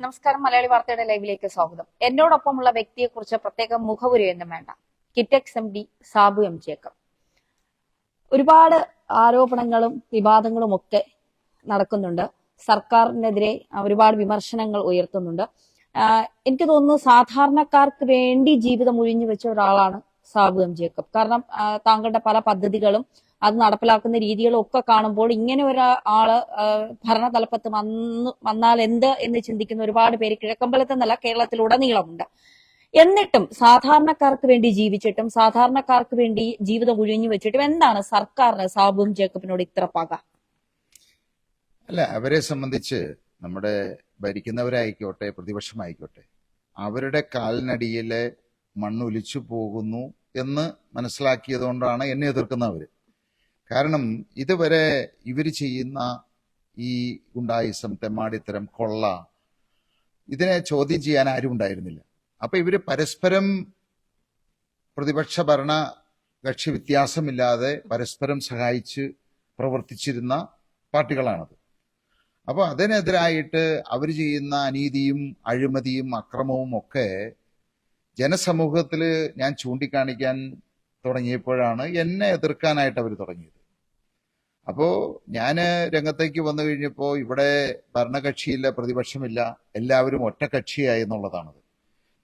നമസ്കാരം. മലയാളി വാർത്തയുടെ ലൈവിലേക്ക് സ്വാഗതം. എന്നോടൊപ്പമുള്ള വ്യക്തിയെക്കുറിച്ച് പ്രത്യേക മുഖവുരയൊന്നും വേണ്ട. Kitex MD Sabu M Jacob. ഒരുപാട് ആരോപണങ്ങളും വിവാദങ്ങളും ഒക്കെ നടക്കുന്നുണ്ട്. സർക്കാരിനെതിരെ ഒരുപാട് വിമർശനങ്ങൾ ഉയർത്തുന്നുണ്ട്. എനിക്ക് തോന്നുന്നു സാധാരണക്കാർക്ക് വേണ്ടി ജീവിതം ഒഴിഞ്ഞു വെച്ച ഒരാളാണ് സാബു എം ജേക്കബ്. കാരണം താങ്കളുടെ പല പദ്ധതികളും അത് നടപ്പിലാക്കുന്ന രീതികളും ഒക്കെ കാണുമ്പോൾ ഇങ്ങനെ ഒരാള് ഭരണതലപ്പത്ത് വന്നാൽ എന്ത് എന്ന് ചിന്തിക്കുന്ന ഒരുപാട് പേര് കിഴക്കമ്പലത്ത് നിന്നല്ല കേരളത്തിലുടനീളമുണ്ട്. എന്നിട്ടും സാധാരണക്കാർക്ക് വേണ്ടി ജീവിച്ചിട്ടും സാധാരണക്കാർക്ക് വേണ്ടി ജീവിതം ഒഴിഞ്ഞു വെച്ചിട്ടും എന്താണ് സർക്കാരിന് സാബു എം ജേക്കബിനോട് ഇത്ര പക? അല്ല, അവരെ സംബന്ധിച്ച് നമ്മുടെ ഭരിക്കുന്നവരായിക്കോട്ടെ പ്രതിപക്ഷമായിക്കോട്ടെ അവരുടെ കാലിനടിയിലെ മണ്ണൊലിച്ചു പോകുന്നു എന്ന് മനസ്സിലാക്കിയതുകൊണ്ടാണ് എന്നെ എതിർക്കുന്നവര്. കാരണം ഇതുവരെ ഇവർ ചെയ്യുന്ന ഈ ഗുണ്ടായിസം, തെമ്മാടിത്തരം, കൊള്ള, ഇതിനെ ചോദ്യം ചെയ്യാൻ ആരും ഉണ്ടായിരുന്നില്ല. അപ്പൊ ഇവര് പരസ്പരം പ്രതിപക്ഷ ഭരണ കക്ഷി വ്യത്യാസമില്ലാതെ പരസ്പരം സഹായിച്ച് പ്രവർത്തിച്ചിരുന്ന പാർട്ടികളാണത്. അപ്പൊ അതിനെതിരായിട്ട് അവർ ചെയ്യുന്ന അനീതിയും അഴിമതിയും അക്രമവും ഒക്കെ ജനസമൂഹത്തിൽ ഞാൻ ചൂണ്ടിക്കാണിക്കാൻ തുടങ്ങിയപ്പോഴാണ് എന്നെ എതിർക്കാനായിട്ട് അവർ തുടങ്ങിയത്. അപ്പോ ഞാന് രംഗത്തേക്ക് വന്നു കഴിഞ്ഞപ്പോ ഇവിടെ ഭരണകക്ഷിയില്ല, പ്രതിപക്ഷമില്ല, എല്ലാവരും ഒറ്റക്കക്ഷിയായി എന്നുള്ളതാണത്.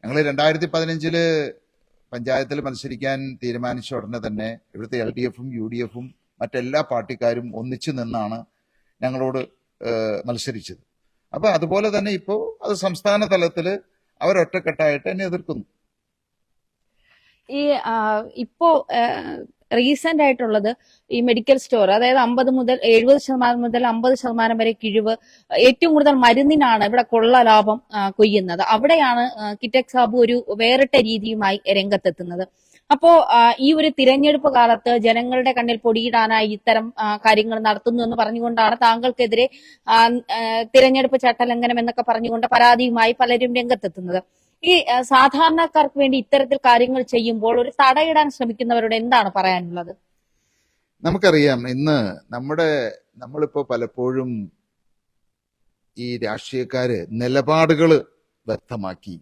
ഞങ്ങൾ 2015 പഞ്ചായത്തിൽ മത്സരിക്കാൻ തീരുമാനിച്ച ഉടനെ തന്നെ ഇവിടുത്തെ LDFും UDFും മറ്റെല്ലാ പാർട്ടിക്കാരും ഒന്നിച്ചു നിന്നാണ് ഞങ്ങളോട് മത്സരിച്ചത്. അപ്പൊ അതുപോലെ തന്നെ ഇപ്പോ അത് സംസ്ഥാന തലത്തിൽ അവരൊറ്റക്കെട്ടായിട്ട് എന്നെ എതിർക്കുന്നു. ഈ ഇപ്പോ റീസെന്റ് ആയിട്ടുള്ളത് ഈ മെഡിക്കൽ സ്റ്റോർ, അതായത് 70% മുതൽ 50% വരെ കിഴിവ്, ഏറ്റവും കൂടുതൽ മരുന്നിനാണ് ഇവിടെ കൊള്ള ലാഭം കൊയ്യുന്നത്. അവിടെയാണ് കിറ്റെക്സ് സാബു ഒരു വേറിട്ട രീതിയുമായി രംഗത്തെത്തുന്നത്. അപ്പോ ഈ ഒരു തിരഞ്ഞെടുപ്പ് കാലത്ത് ജനങ്ങളുടെ കണ്ണിൽ പൊടിയിടാനായി ഇത്തരം കാര്യങ്ങൾ നടത്തുന്നു എന്ന് പറഞ്ഞുകൊണ്ടാണ് താങ്കൾക്കെതിരെ തിരഞ്ഞെടുപ്പ് ചട്ടലംഘനം എന്നൊക്കെ പറഞ്ഞുകൊണ്ട് പരാതിയുമായി പലരും രംഗത്തെത്തുന്നത്. ഈ സാധാരണക്കാർക്ക് വേണ്ടി ഇത്തരത്തിൽ കാര്യങ്ങൾ ചെയ്യുമ്പോൾ ഒരു തടയിടാൻ ശ്രമിക്കുന്നവരോട് എന്താണ് പറയാനുള്ളത്? നമുക്കറിയാം, ഇന്ന് നമ്മളിപ്പോ പലപ്പോഴും ഈ രാഷ്ട്രീയക്കാര് നിലപാടുകൾ വ്യക്തമാക്കി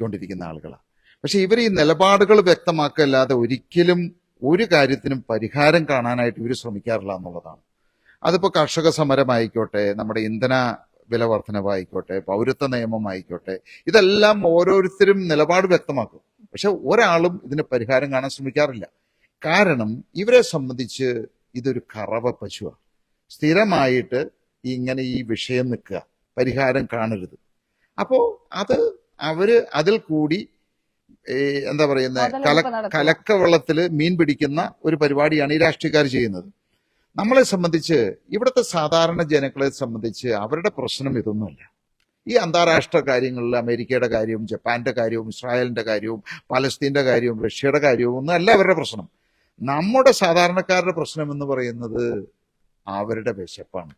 കൊണ്ടിരിക്കുന്ന ആളുകളാണ്. പക്ഷെ ഇവർ ഈ നിലപാടുകൾ വ്യക്തമാക്കല്ലാതെ ഒരിക്കലും ഒരു കാര്യത്തിനും പരിഹാരം കാണാനായിട്ട് ഇവർ ശ്രമിക്കാറില്ല എന്നുള്ളതാണ്. അതിപ്പോ കർഷക സമരമായിക്കോട്ടെ, നമ്മുടെ ഇന്ധന വില വർധനവായിക്കോട്ടെ, പൗരത്വ നിയമമായിക്കോട്ടെ, ഇതെല്ലാം ഓരോരുത്തരും നിലപാട് വ്യക്തമാക്കും. പക്ഷെ ഒരാളും ഇതിന് പരിഹാരം കാണാൻ ശ്രമിക്കാറില്ല. കാരണം ഇവരെ സംബന്ധിച്ച് ഇതൊരു കറവ പശുവാണ്. സ്ഥിരമായിട്ട് ഇങ്ങനെ ഈ വിഷയം നിൽക്കുക, പരിഹാരം കാണരുത്. അപ്പോ അവര് അതിൽ കൂടി എന്താ പറയുന്ന കലക്കവെള്ളത്തില് മീൻ പിടിക്കുന്ന ഒരു പരിപാടിയാണ് ഈ രാഷ്ട്രീയക്കാർ ചെയ്യുന്നത്. നമ്മളെ സംബന്ധിച്ച്, ഇവിടുത്തെ സാധാരണ ജനങ്ങളെ സംബന്ധിച്ച് അവരുടെ പ്രശ്നം ഇതൊന്നുമല്ല. ഈ അന്താരാഷ്ട്ര കാര്യങ്ങളിൽ അമേരിക്കയുടെ കാര്യവും ജപ്പാന്റെ കാര്യവും ഇസ്രായേലിന്റെ കാര്യവും പലസ്തീന്റെ കാര്യവും റഷ്യയുടെ കാര്യവും ഒന്നും അല്ല അവരുടെ പ്രശ്നം. നമ്മുടെ സാധാരണക്കാരുടെ പ്രശ്നം എന്ന് പറയുന്നത് അവരുടെ വിശപ്പാണ്,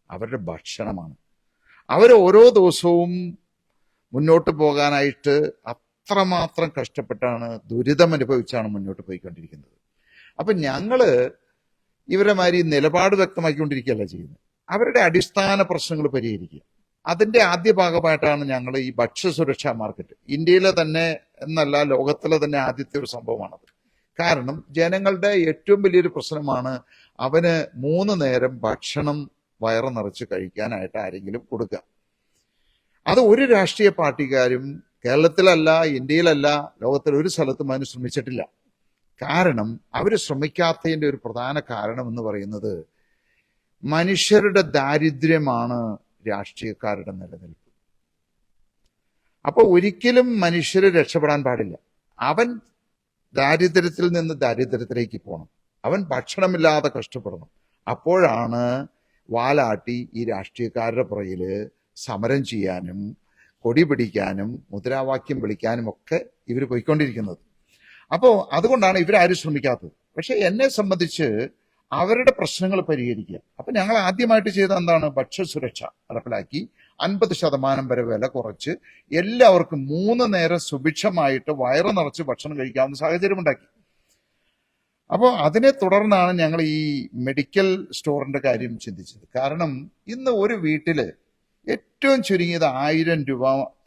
അവരുടെ ഭക്ഷണമാണ്. അവർ ഓരോ ദിവസവും മുന്നോട്ട് പോകാനായിട്ട് അത്രമാത്രം കഷ്ടപ്പെട്ടാണ്, ദുരിതം അനുഭവിച്ചാണ് മുന്നോട്ട് പോയിക്കൊണ്ടിരിക്കുന്നത്. അപ്പൊ ഞങ്ങള് ഇവരെ മാതിരി നിലപാട് വ്യക്തമാക്കിക്കൊണ്ടിരിക്കുകയല്ല ചെയ്യുന്നത്. അവരുടെ അടിസ്ഥാന പ്രശ്നങ്ങൾ പരിഹരിക്കുക, അതിന്റെ ആദ്യ ഭാഗമായിട്ടാണ് ഞങ്ങൾ ഈ ഭക്ഷ്യസുരക്ഷാ മാർക്കറ്റ്, ഇന്ത്യയിലെ തന്നെ എന്നല്ല ലോകത്തിലെ തന്നെ ആദ്യത്തെ ഒരു സംഭവമാണത്. കാരണം ജനങ്ങളുടെ ഏറ്റവും വലിയൊരു പ്രശ്നമാണ് അവന് 3 നേരം ഭക്ഷണം വയറ് നിറച്ച് കഴിക്കാനായിട്ട് ആരെങ്കിലും കൊടുക്കുക. അത് ഒരു രാഷ്ട്രീയ പാർട്ടിക്കാരും കേരളത്തിലല്ല, ഇന്ത്യയിലല്ല, ലോകത്തിൽ ഒരു സ്ഥലത്തും അതിന് ശ്രമിച്ചിട്ടില്ല. കാരണം അവർ ശ്രമിക്കാത്തതിന്റെ ഒരു പ്രധാന കാരണം എന്ന് പറയുന്നത് മനുഷ്യരുടെ ദാരിദ്ര്യമാണ് രാഷ്ട്രീയക്കാരുടെ നിലനിൽപ്പ്. അപ്പൊ ഒരിക്കലും മനുഷ്യർ രക്ഷപ്പെടാൻ പാടില്ല. അവൻ ദാരിദ്ര്യത്തിൽ നിന്ന് ദാരിദ്ര്യത്തിലേക്ക് പോകണം, അവൻ ഭക്ഷണമില്ലാതെ കഷ്ടപ്പെടണം. അപ്പോഴാണ് വാലാട്ടി ഈ രാഷ്ട്രീയക്കാരുടെ പുറകില് സമരം ചെയ്യാനും കൊടി പിടിക്കാനും മുദ്രാവാക്യം വിളിക്കാനും ഒക്കെ ഇവർ പോയിക്കൊണ്ടിരിക്കുന്നത്. അപ്പോ അതുകൊണ്ടാണ് ഇവരാരും ശ്രമിക്കാത്തത്. പക്ഷെ എന്നെ സംബന്ധിച്ച് അവരുടെ പ്രശ്നങ്ങൾ പരിഹരിക്കുക. അപ്പൊ ഞങ്ങൾ ആദ്യമായിട്ട് ചെയ്ത എന്താണ്, ഭക്ഷ്യസുരക്ഷ നടപ്പിലാക്കി 50% വരെ വില കുറച്ച് എല്ലാവർക്കും 3 നേരം സുഭിക്ഷമായിട്ട് വയറ് നിറച്ച് ഭക്ഷണം കഴിക്കാവുന്ന സാഹചര്യം ഉണ്ടാക്കി. അപ്പോൾ അതിനെ തുടർന്നാണ് ഞങ്ങൾ ഈ മെഡിക്കൽ സ്റ്റോറിന്റെ കാര്യം ചിന്തിച്ചത്. കാരണം ഇന്ന് ഒരു വീട്ടില് ഏറ്റവും ചുരുങ്ങിയത് 1000 രൂപ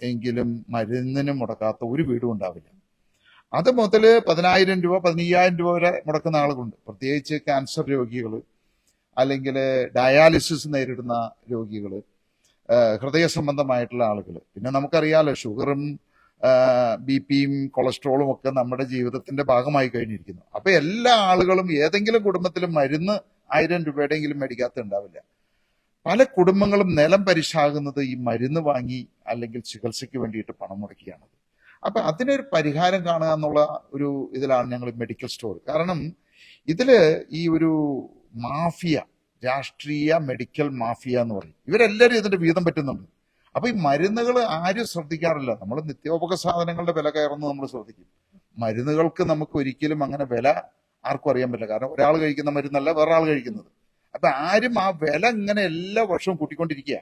എങ്കിലും മരുന്നിന് മുടക്കാത്ത ഒരു വീടും ഉണ്ടാവില്ല. അത് മുതൽ 10,000 രൂപ 15,000 രൂപ വരെ മുടക്കുന്ന ആളുകളുണ്ട്. പ്രത്യേകിച്ച് ക്യാൻസർ രോഗികൾ, അല്ലെങ്കിൽ ഡയാലിസിസ് നേരിടുന്ന രോഗികൾ, ഹൃദയ സംബന്ധമായിട്ടുള്ള ആളുകൾ. പിന്നെ നമുക്കറിയാലോ, ഷുഗറും BP-യും കൊളസ്ട്രോളും ഒക്കെ നമ്മുടെ ജീവിതത്തിന്റെ ഭാഗമായി കഴിഞ്ഞിരിക്കുന്നു. അപ്പൊ എല്ലാ ആളുകളും ഏതെങ്കിലും കുടുംബത്തിലും മരുന്ന് 1000 രൂപയുടെയെങ്കിലും മേടിക്കാത്ത ഉണ്ടാവില്ല. പല കുടുംബങ്ങളും നിലം പരിശാകുന്നത് ഈ മരുന്ന് വാങ്ങി അല്ലെങ്കിൽ ചികിത്സയ്ക്ക് വേണ്ടിയിട്ട് പണം മുടക്കിയാണ്. അപ്പൊ അതിനൊരു പരിഹാരം കാണുക എന്നുള്ള ഒരു ഇതിലാണ് ഞങ്ങൾ മെഡിക്കൽ സ്റ്റോർ. കാരണം ഇതില് ഈ ഒരു മാഫിയ, രാഷ്ട്രീയ മെഡിക്കൽ മാഫിയ എന്ന് പറയും, ഇവരെല്ലാവരും ഇതിന്റെ വീതം പറ്റുന്നുണ്ട്. അപ്പൊ ഈ മരുന്നുകൾ ആരും ശ്രദ്ധിക്കാറില്ല. നമ്മൾ നിത്യോപക സാധനങ്ങളുടെ വില കയറുന്നത് നമ്മൾ ശ്രദ്ധിക്കും. മരുന്നുകൾക്ക് നമുക്ക് ഒരിക്കലും അങ്ങനെ വില ആർക്കും അറിയാൻ പറ്റില്ല. കാരണം ഒരാൾ കഴിക്കുന്ന മരുന്നല്ല വേറൊരാൾ കഴിക്കുന്നത്. അപ്പൊ ആരും ആ വില ഇങ്ങനെ എല്ലാ വർഷവും കൂട്ടിക്കൊണ്ടിരിക്കുക.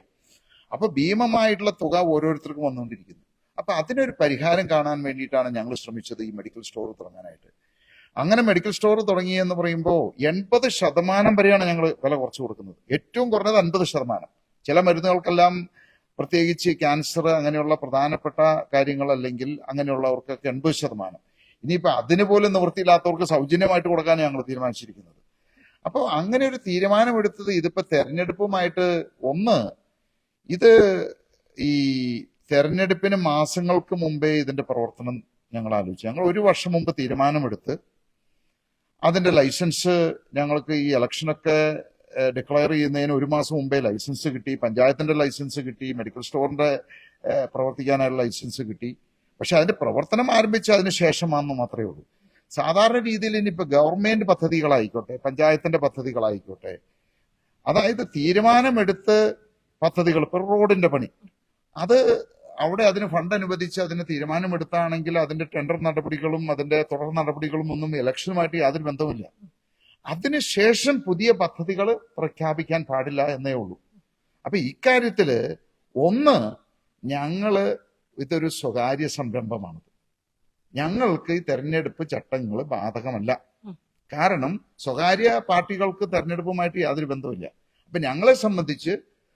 അപ്പൊ ഭീമമായിട്ടുള്ള തുക ഓരോരുത്തർക്കും വന്നുകൊണ്ടിരിക്കുന്നു. അപ്പൊ അതിനൊരു പരിഹാരം കാണാൻ വേണ്ടിയിട്ടാണ് ഞങ്ങൾ ശ്രമിച്ചത് ഈ മെഡിക്കൽ സ്റ്റോർ തുടങ്ങാനായിട്ട്. അങ്ങനെ മെഡിക്കൽ സ്റ്റോർ തുടങ്ങിയെന്ന് പറയുമ്പോൾ 80% വരെയാണ് ഞങ്ങൾ വില കുറച്ച് കൊടുക്കുന്നത്. ഏറ്റവും കുറഞ്ഞത് 50%. ചില മരുന്നുകൾക്കെല്ലാം, പ്രത്യേകിച്ച് ക്യാൻസർ അങ്ങനെയുള്ള പ്രധാനപ്പെട്ട കാര്യങ്ങൾ അല്ലെങ്കിൽ അങ്ങനെയുള്ളവർക്കൊക്കെ 80%. ഇനിയിപ്പോൾ അതിന് പോലും നിവൃത്തിയില്ലാത്തവർക്ക് സൗജന്യമായിട്ട് കൊടുക്കാൻ ഞങ്ങൾ തീരുമാനിച്ചിരിക്കുന്നത്. അപ്പോൾ അങ്ങനെ ഒരു തീരുമാനമെടുത്തത് ഇതിപ്പോ തെരഞ്ഞെടുപ്പുമായിട്ട് ഇത് ഈ തെരഞ്ഞെടുപ്പിന് മാസങ്ങൾക്ക് മുമ്പേ ഇതിന്റെ പ്രവർത്തനം ഞങ്ങൾ ആലോചിച്ചു. ഞങ്ങൾ 1 വർഷം മുമ്പ് തീരുമാനമെടുത്ത് അതിന്റെ ലൈസൻസ് ഞങ്ങൾക്ക് ഈ ഇലക്ഷനൊക്കെ ഡിക്ലെയർ ചെയ്യുന്നതിന് 1 മാസം മുമ്പേ ലൈസൻസ് കിട്ടി. പഞ്ചായത്തിന്റെ ലൈസൻസ് കിട്ടി, മെഡിക്കൽ സ്റ്റോറിന്റെ പ്രവർത്തിക്കാനായുള്ള ലൈസൻസ് കിട്ടി. പക്ഷെ അതിന്റെ പ്രവർത്തനം ആരംഭിച്ച അതിന് ശേഷമാണെന്ന് മാത്രമേ ഉള്ളൂ. സാധാരണ രീതിയിൽ ഇനിയിപ്പോ ഗവൺമെന്റ് പദ്ധതികളായിക്കോട്ടെ, പഞ്ചായത്തിന്റെ പദ്ധതികളായിക്കോട്ടെ, അതായത് തീരുമാനമെടുത്ത് പദ്ധതികൾ, ഇപ്പൊ റോഡിന്റെ പണി, അത് അവിടെ അതിന് ഫണ്ട് അനുവദിച്ച് അതിന് തീരുമാനമെടുത്താണെങ്കിൽ അതിന്റെ ടെൻഡർ നടപടികളും അതിന്റെ തുടർ നടപടികളും ഒന്നും ഇലക്ഷനുമായിട്ട് യാതൊരു ബന്ധവുമില്ല. അതിനുശേഷം പുതിയ പദ്ധതികൾ പ്രഖ്യാപിക്കാൻ പാടില്ല എന്നേ ഉള്ളൂ. അപ്പൊ ഇക്കാര്യത്തില് ഞങ്ങള് ഇതൊരു സ്വകാര്യ സംരംഭമാണ്. ഞങ്ങൾക്ക് ഈ തെരഞ്ഞെടുപ്പ് ചട്ടങ്ങൾ ബാധകമല്ല. കാരണം സ്വകാര്യ പാർട്ടികൾക്ക് തെരഞ്ഞെടുപ്പുമായിട്ട് യാതൊരു ബന്ധവുമില്ല. അപ്പൊ ഞങ്ങളെ സംബന്ധിച്ച്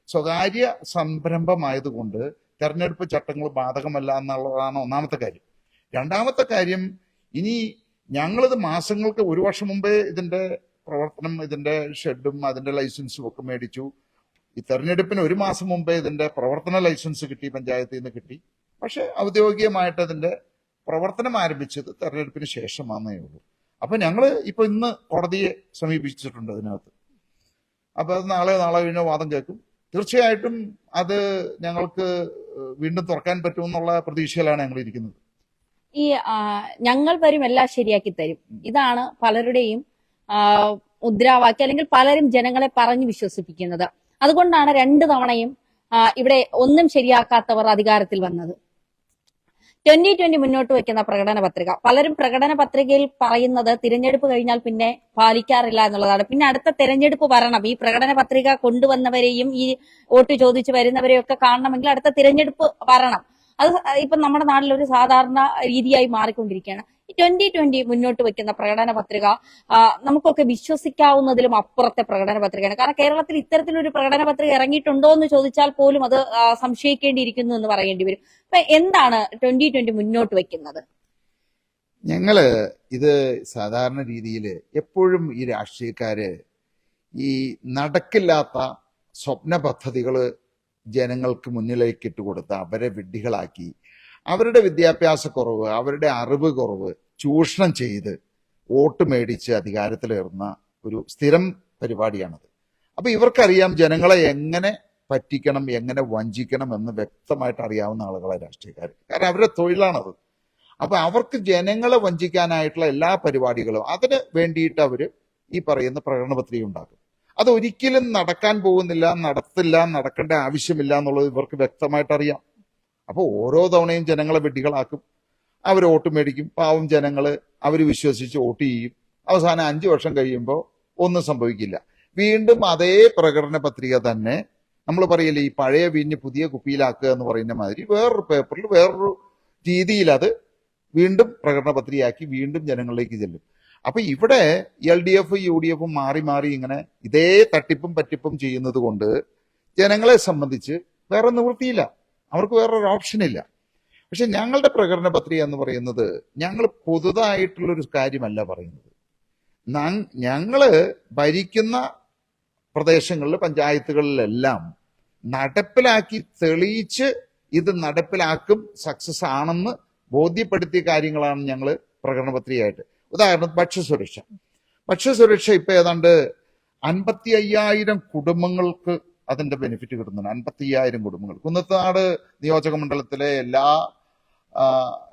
സ്വകാര്യ സംരംഭമായതുകൊണ്ട് തെരഞ്ഞെടുപ്പ് ചട്ടങ്ങൾ ബാധകമല്ല എന്നുള്ളതാണ് ഒന്നാമത്തെ കാര്യം. രണ്ടാമത്തെ കാര്യം, ഇനി ഞങ്ങളിത് മാസങ്ങൾക്ക് 1 വർഷം മുമ്പേ ഇതിന്റെ പ്രവർത്തനം, ഇതിന്റെ ഷെഡും അതിന്റെ ലൈസൻസും ഒക്കെ മേടിച്ചു. ഈ തെരഞ്ഞെടുപ്പിന് 1 മാസം മുമ്പേ ഇതിന്റെ പ്രവർത്തന ലൈസൻസ് കിട്ടി, പഞ്ചായത്തിൽ നിന്ന് കിട്ടി. പക്ഷെ ഔദ്യോഗികമായിട്ട് അതിന്റെ പ്രവർത്തനം ആരംഭിച്ചത് തെരഞ്ഞെടുപ്പിന് ശേഷമാണെന്നേ ഉള്ളൂ. അപ്പൊ ഞങ്ങള് ഇന്ന് കോടതിയെ സമീപിച്ചിട്ടുണ്ട് അതിനകത്ത്. അപ്പൊ അത് നാളെ കഴിഞ്ഞ വാദം കേൾക്കും. തീർച്ചയായിട്ടും അത് ഞങ്ങൾക്ക് വീണ്ടും തുറക്കാൻ പറ്റുമെന്നുള്ള പ്രതീക്ഷയിലാണ് ഞങ്ങൾ ഇരിക്കുന്നത്. ഈ ഞങ്ങൾ വരും എല്ലാം ശരിയാക്കി തരും, ഇതാണ് പലരുടെയും മുദ്രാവാക്യം, അല്ലെങ്കിൽ പലരും ജനങ്ങളെ പറഞ്ഞു വിശ്വസിപ്പിക്കുന്നത്. അതുകൊണ്ടാണ് 2 തവണയും ഇവിടെ ഒന്നും ശരിയാക്കാത്തവർ അധികാരത്തിൽ വന്നത്. 2020 മുന്നോട്ട് വെക്കുന്ന പ്രകടന പത്രിക, പലരും പ്രകടന പത്രികയിൽ പറയുന്നത് തിരഞ്ഞെടുപ്പ് കഴിഞ്ഞാൽ പിന്നെ പാലിക്കാറില്ല എന്നുള്ളതാണ്. പിന്നെ അടുത്ത തിരഞ്ഞെടുപ്പ് വരണം, ഈ പ്രകടന പത്രിക കൊണ്ടുവന്നവരെയും ഈ വോട്ട് ചോദിച്ചു വരുന്നവരെയും ഒക്കെ കാണണമെങ്കിൽ അടുത്ത തിരഞ്ഞെടുപ്പ് വരണം. അത് ഇപ്പൊ നമ്മുടെ നാട്ടിൽ ഒരു സാധാരണ രീതിയായി മാറിക്കൊണ്ടിരിക്കുകയാണ്. ഈ 2020 മുന്നോട്ട് വെക്കുന്ന പ്രകടന പത്രിക നമുക്കൊക്കെ വിശ്വസിക്കാവുന്നതിലും അപ്പുറത്തെ പ്രകടന പത്രികയാണ്. കാരണം കേരളത്തിൽ ഇത്തരത്തിലൊരു പ്രകടന പത്രിക ഇറങ്ങിയിട്ടുണ്ടോ എന്ന് ചോദിച്ചാൽ പോലും അത് സംശയിക്കേണ്ടിയിരിക്കുന്നു എന്ന് പറയേണ്ടി വരും. അപ്പൊ എന്താണ് 2020 മുന്നോട്ട് വെക്കുന്നത്? ഞങ്ങള് ഇത് സാധാരണ രീതിയിൽ എപ്പോഴും ഈ രാഷ്ട്രീയക്കാര് ഈ നടക്കില്ലാത്ത സ്വപ്ന പദ്ധതികള് ജനങ്ങൾക്ക് മുന്നിലേക്ക് ഇട്ടുകൊടുത്ത് അവരെ വിഡ്ഢികളാക്കി, അവരുടെ വിദ്യാഭ്യാസക്കുറവ്, അവരുടെ അറിവ് കുറവ് ചൂഷണം ചെയ്ത് വോട്ട് മേടിച്ച് അധികാരത്തിലേറുന്ന ഒരു സ്ഥിരം പരിപാടിയാണത്. അപ്പൊ ഇവർക്കറിയാം ജനങ്ങളെ എങ്ങനെ പറ്റിക്കണം, എങ്ങനെ വഞ്ചിക്കണം എന്ന് വ്യക്തമായിട്ട് അറിയാവുന്ന ആളുകളെ രാഷ്ട്രീയക്കാർ. കാരണം അവരുടെ തൊഴിലാണത്. അപ്പൊ അവർക്ക് ജനങ്ങളെ വഞ്ചിക്കാനായിട്ടുള്ള എല്ലാ പരിപാടികളും അതിന് വേണ്ടിയിട്ട് അവര് ഈ പറയുന്ന പ്രകടന പത്രിക ഉണ്ടാക്കും. അതൊരിക്കലും നടക്കാൻ പോകുന്നില്ല, നടത്തില്ല, നടക്കേണ്ട ആവശ്യമില്ല എന്നുള്ളത് ഇവർക്ക് വ്യക്തമായിട്ട് അറിയാം. അപ്പോൾ ഓരോ തവണയും ജനങ്ങളെ വെടികളാക്കും, അവർ വോട്ട് മേടിക്കും. പാവം ജനങ്ങള് അവർ വിശ്വസിച്ച് വോട്ട് ചെയ്യും. അവസാനം 5 വർഷം കഴിയുമ്പോൾ ഒന്നും സംഭവിക്കില്ല. വീണ്ടും അതേ പ്രകടന പത്രിക തന്നെ, നമ്മൾ പറയില്ലേ ഈ പഴയ വീഞ്ഞ് പുതിയ കുപ്പിയിലാക്കുക എന്ന് പറയുന്ന മാതിരി, വേറൊരു പേപ്പറിൽ വേറൊരു രീതിയിൽ അത് വീണ്ടും പ്രകടന പത്രികയാക്കി വീണ്ടും ജനങ്ങളിലേക്ക് ചെല്ലും. അപ്പൊ ഇവിടെ LDF UDF മാറി മാറി ഇങ്ങനെ ഇതേ തട്ടിപ്പും പറ്റിപ്പും ചെയ്യുന്നത് കൊണ്ട് ജനങ്ങളെ സംബന്ധിച്ച് വേറെ നിവൃത്തിയില്ല, അവർക്ക് വേറൊരു ഓപ്ഷൻ ഇല്ല. പക്ഷെ ഞങ്ങളുടെ പ്രകടന പത്രിക എന്ന് പറയുന്നത് ഞങ്ങൾ പുതുതായിട്ടുള്ളൊരു കാര്യമല്ല പറയുന്നത്. ഞങ്ങള് ഭരിക്കുന്ന പ്രദേശങ്ങളിൽ, പഞ്ചായത്തുകളിലെല്ലാം നടപ്പിലാക്കി തെളിയിച്ച് ഇത് നടപ്പിലാക്കും, സക്സസ് ആണെന്ന് ബോധ്യപ്പെടുത്തിയ കാര്യങ്ങളാണ് ഞങ്ങൾ പ്രകടന പത്രികയായിട്ട്. ഉദാഹരണം ഭക്ഷ്യസുരക്ഷ ഇപ്പൊ ഏതാണ്ട് 55,000 കുടുംബങ്ങൾക്ക് അതിന്റെ ബെനിഫിറ്റ് കിട്ടുന്നുണ്ട്. 55,000 കുടുംബങ്ങൾ. കുന്നത്താട് നിയോജക മണ്ഡലത്തിലെ എല്ലാ